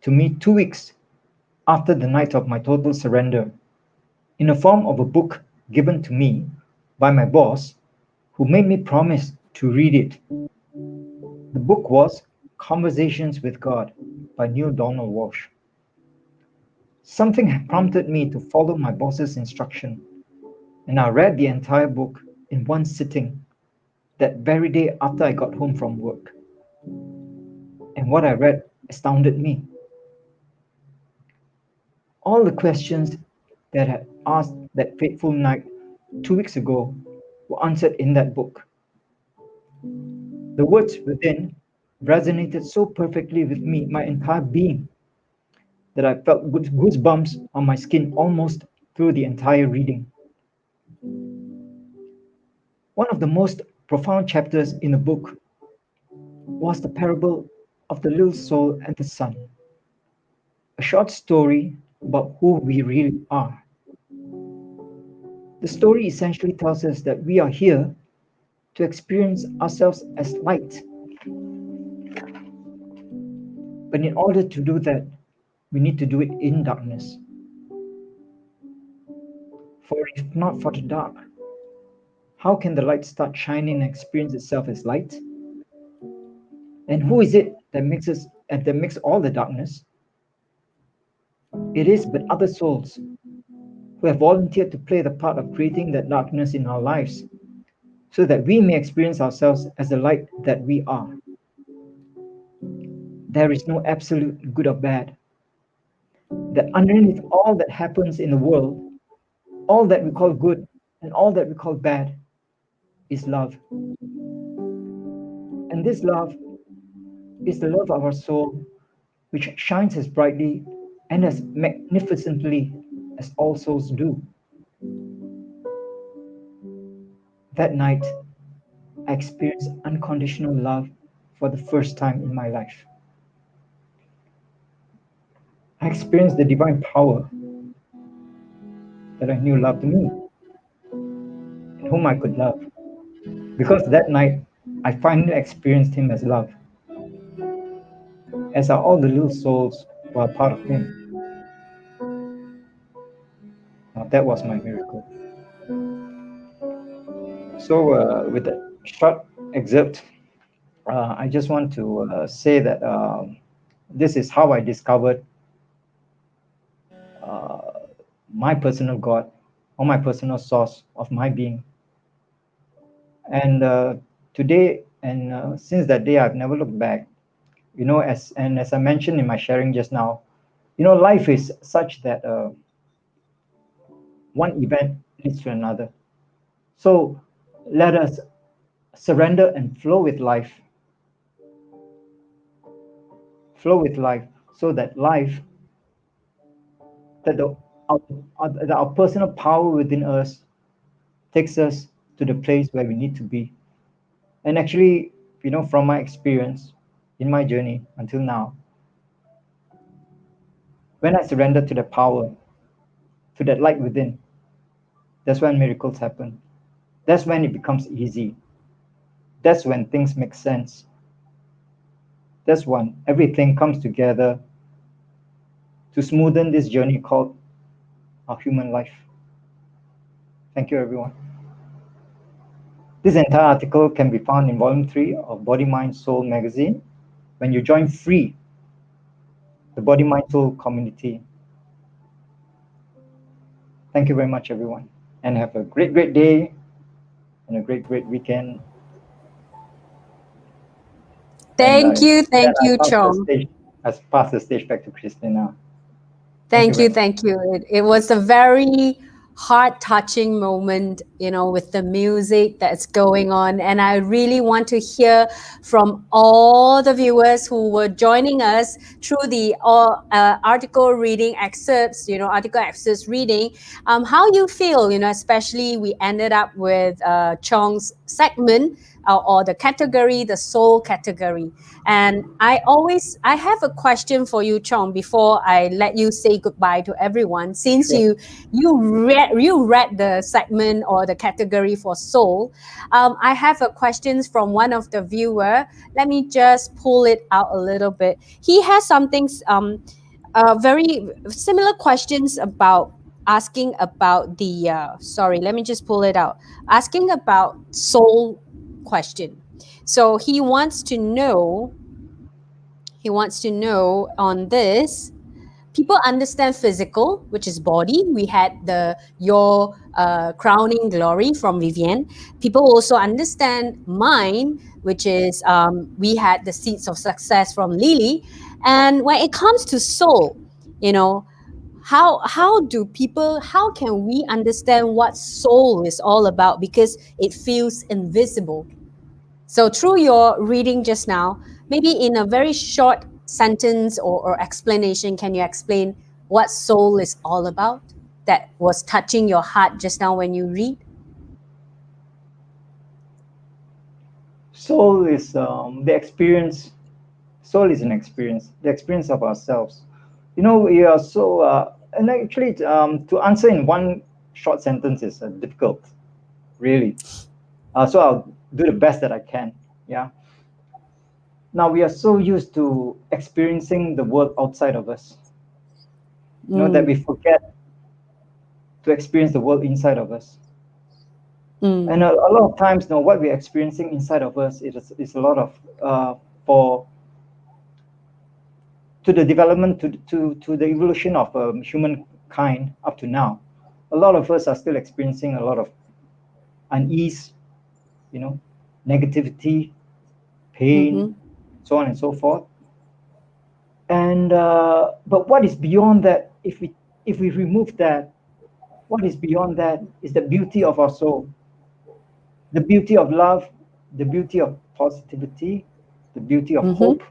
to me 2 weeks after the night of my total surrender, in the form of a book given to me by my boss, who made me promise to read it. The book was Conversations with God by Neil Donald Walsh. Something had prompted me to follow my boss's instruction, and I read the entire book in one sitting that very day after I got home from work. And what I read astounded me. All the questions that I had asked that fateful night 2 weeks ago were answered in that book. The words within resonated so perfectly with me, my entire being, that I felt goosebumps on my skin almost through the entire reading. One of the most profound chapters in the book was the parable of the little soul and the sun, a short story about who we really are. The story essentially tells us that we are here to experience ourselves as light. But in order to do that, we need to do it in darkness. For if not for the dark, how can the light start shining and experience itself as light? And who is it that makes all the darkness? It is but other souls who have volunteered to play the part of creating that darkness in our lives, so that we may experience ourselves as the light that we are. There is no absolute good or bad. That underneath all that happens in the world, all that we call good and all that we call bad, is love. And this love is the love of our soul, which shines as brightly and as magnificently as all souls do. That night, I experienced unconditional love for the first time in my life. I experienced the divine power that I knew loved me and whom I could love. Because that night, I finally experienced him as love, as are all the little souls who are part of him. Now, that was my miracle. So, with that short excerpt, I just want to say that this is how I discovered my personal God, or my personal source of my being. And today, and since that day, I've never looked back. As I mentioned in my sharing just now, life is such that one event leads to another. So let us surrender and flow with life, so that our personal power within us takes us to the place where we need to be. And actually, from my experience in my journey until now, when I surrender to the power, to that light within, that's when miracles happen. That's when it becomes easy. That's when things make sense. That's when everything comes together to smoothen this journey called our human life. Thank you, everyone. This entire article can be found in Volume 3 of Body, Mind, Soul magazine when you join free the Body, Mind, Soul community. Thank you very much, everyone, and have a great, great day and a great, great weekend. Thank you, Chong. I pass the stage back to Christina. Thank you. It was a very heart-touching moment, with the music that's going on. And I really want to hear from all the viewers who were joining us through the article reading excerpts, article excerpts reading, how you feel, especially we ended up with Chong's segment, or the category, the soul category. And I have a question for you, Chong, before I let you say goodbye to everyone. Since Sure. you read the segment or the category for soul, I have a question from one of the viewer. Let me just pull it out a little bit. He has something, very similar questions asking about the, sorry, let me just pull it out. Asking about soul question. So he wants to know on this. People understand physical, which is body. We had your crowning glory from Vivienne. People also understand mind, which is we had the seeds of success from Lily. And when it comes to soul, how can we understand what soul is all about? Because it feels invisible. So through your reading just now, maybe in a very short sentence or explanation, can you explain what soul is all about that was touching your heart just now when you read? Soul is the experience. Soul is an experience, the experience of ourselves. We are so, and actually, to answer in one short sentence is difficult, really. So I'll do the best that I can. Yeah. Now we are so used to experiencing the world outside of us, that we forget to experience the world inside of us. And a lot of times, what we're experiencing inside of us is a lot of to the development, to the evolution of humankind up to now. A lot of us are still experiencing a lot of unease, negativity, pain, so on and so forth. And but what is beyond that? If we remove that, what is beyond that is the beauty of our soul, the beauty of love, the beauty of positivity, the beauty of hope,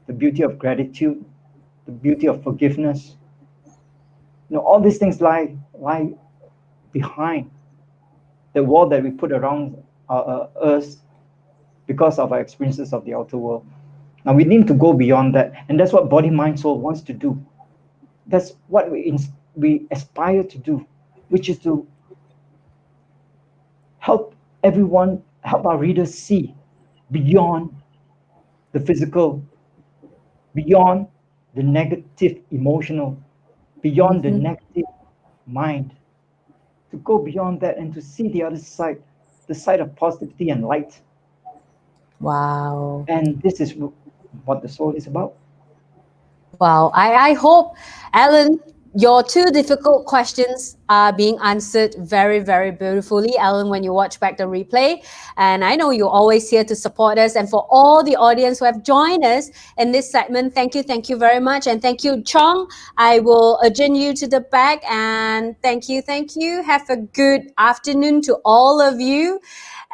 the beauty of gratitude, the beauty of forgiveness. All these things lie behind the wall that we put around us because of our experiences of the outer world. Now we need to go beyond that, and that's what Body, Mind, Soul wants to do. That's what we aspire to do, which is to help our readers see beyond the physical, beyond the negative emotional, beyond the negative mind, to go beyond that and to see the other side, the side of positivity and light. Wow. And this is what the soul is about. Wow. I hope, Alan, your two difficult questions are being answered very, very beautifully, Alan, when you watch back the replay. And I know you're always here to support us. And for all the audience who have joined us in this segment, thank you very much. And thank you, Chong. I will adjourn you to the back. And thank you. Have a good afternoon to all of you.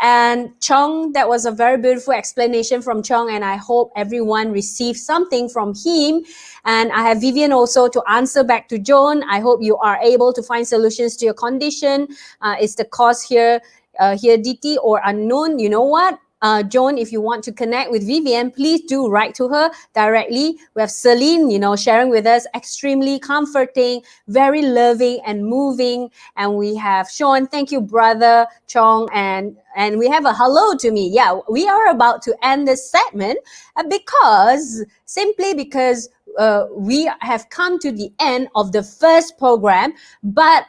And Chong, that was a very beautiful explanation from Chong, and I hope everyone received something from him. And I have Vivian also to answer back to Joan. I hope you are able to find solutions to your condition. Is the cause here heredity or unknown? You know what? Joan, if you want to connect with Vivian, please do write to her directly. We have Celine, sharing with us, extremely comforting, very loving and moving. And we have Sean, thank you, brother Chong, and we have a hello to me. Yeah, we are about to end this segment simply because we have come to the end of the first program, but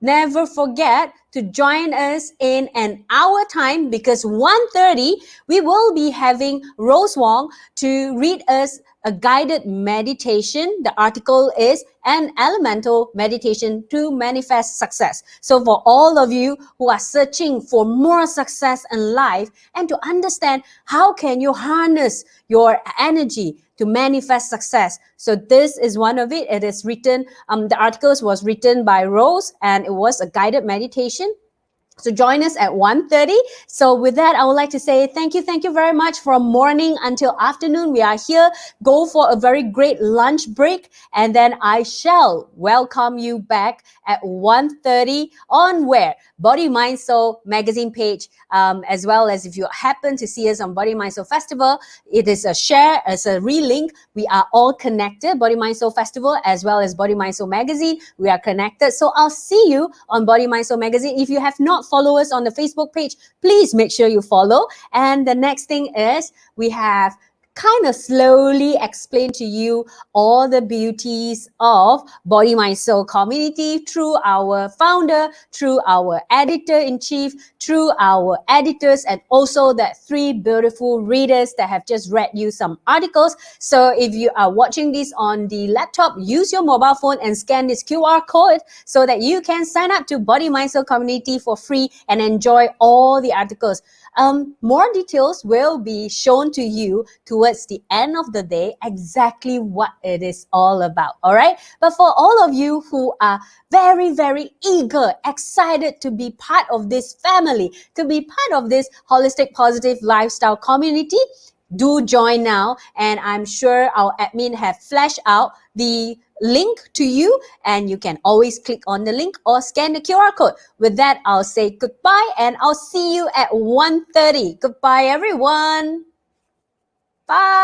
never forget to join us in an hour time, because 1:30 we will be having Rose Wong to read us a guided meditation. The article is an elemental meditation to manifest success. So for all of you who are searching for more success in life and to understand how can you harness your energy to manifest success. So this is one of it. It is written, the articles was written by Rose, and it was a guided meditation. So join us at 1:30. So with that, I would like to say thank you very much. From morning until afternoon, we are here. Go for a very great lunch break, and then I shall welcome you back at 1:30 on where? Body, Mind, Soul magazine page, as well as if you happen to see us on Body, Mind, Soul Festival, it is a share, as a relink. We are all connected, Body, Mind, Soul Festival, as well as Body, Mind, Soul magazine. We are connected. So I'll see you on Body, Mind, Soul magazine. If you have not followed us on the Facebook page, please make sure you follow. And the next thing is we have kind of slowly explain to you all the beauties of Body, Mind, Soul community through our founder, through our editor-in-chief, through our editors, and also that 3 beautiful readers that have just read you some articles. So if you are watching this on the laptop, use your mobile phone and scan this QR code so that you can sign up to Body, Mind, Soul community for free and enjoy all the articles. More details will be shown to you towards the end of the day, exactly what it is all about. All right. But for all of you who are very, very eager, excited to be part of this family, to be part of this holistic, positive lifestyle community, do join now. And I'm sure our admin have flashed out the link to you, and you can always click on the link or scan the QR code. With that, I'll say goodbye, and I'll see you at 1:30. Goodbye, everyone. Bye.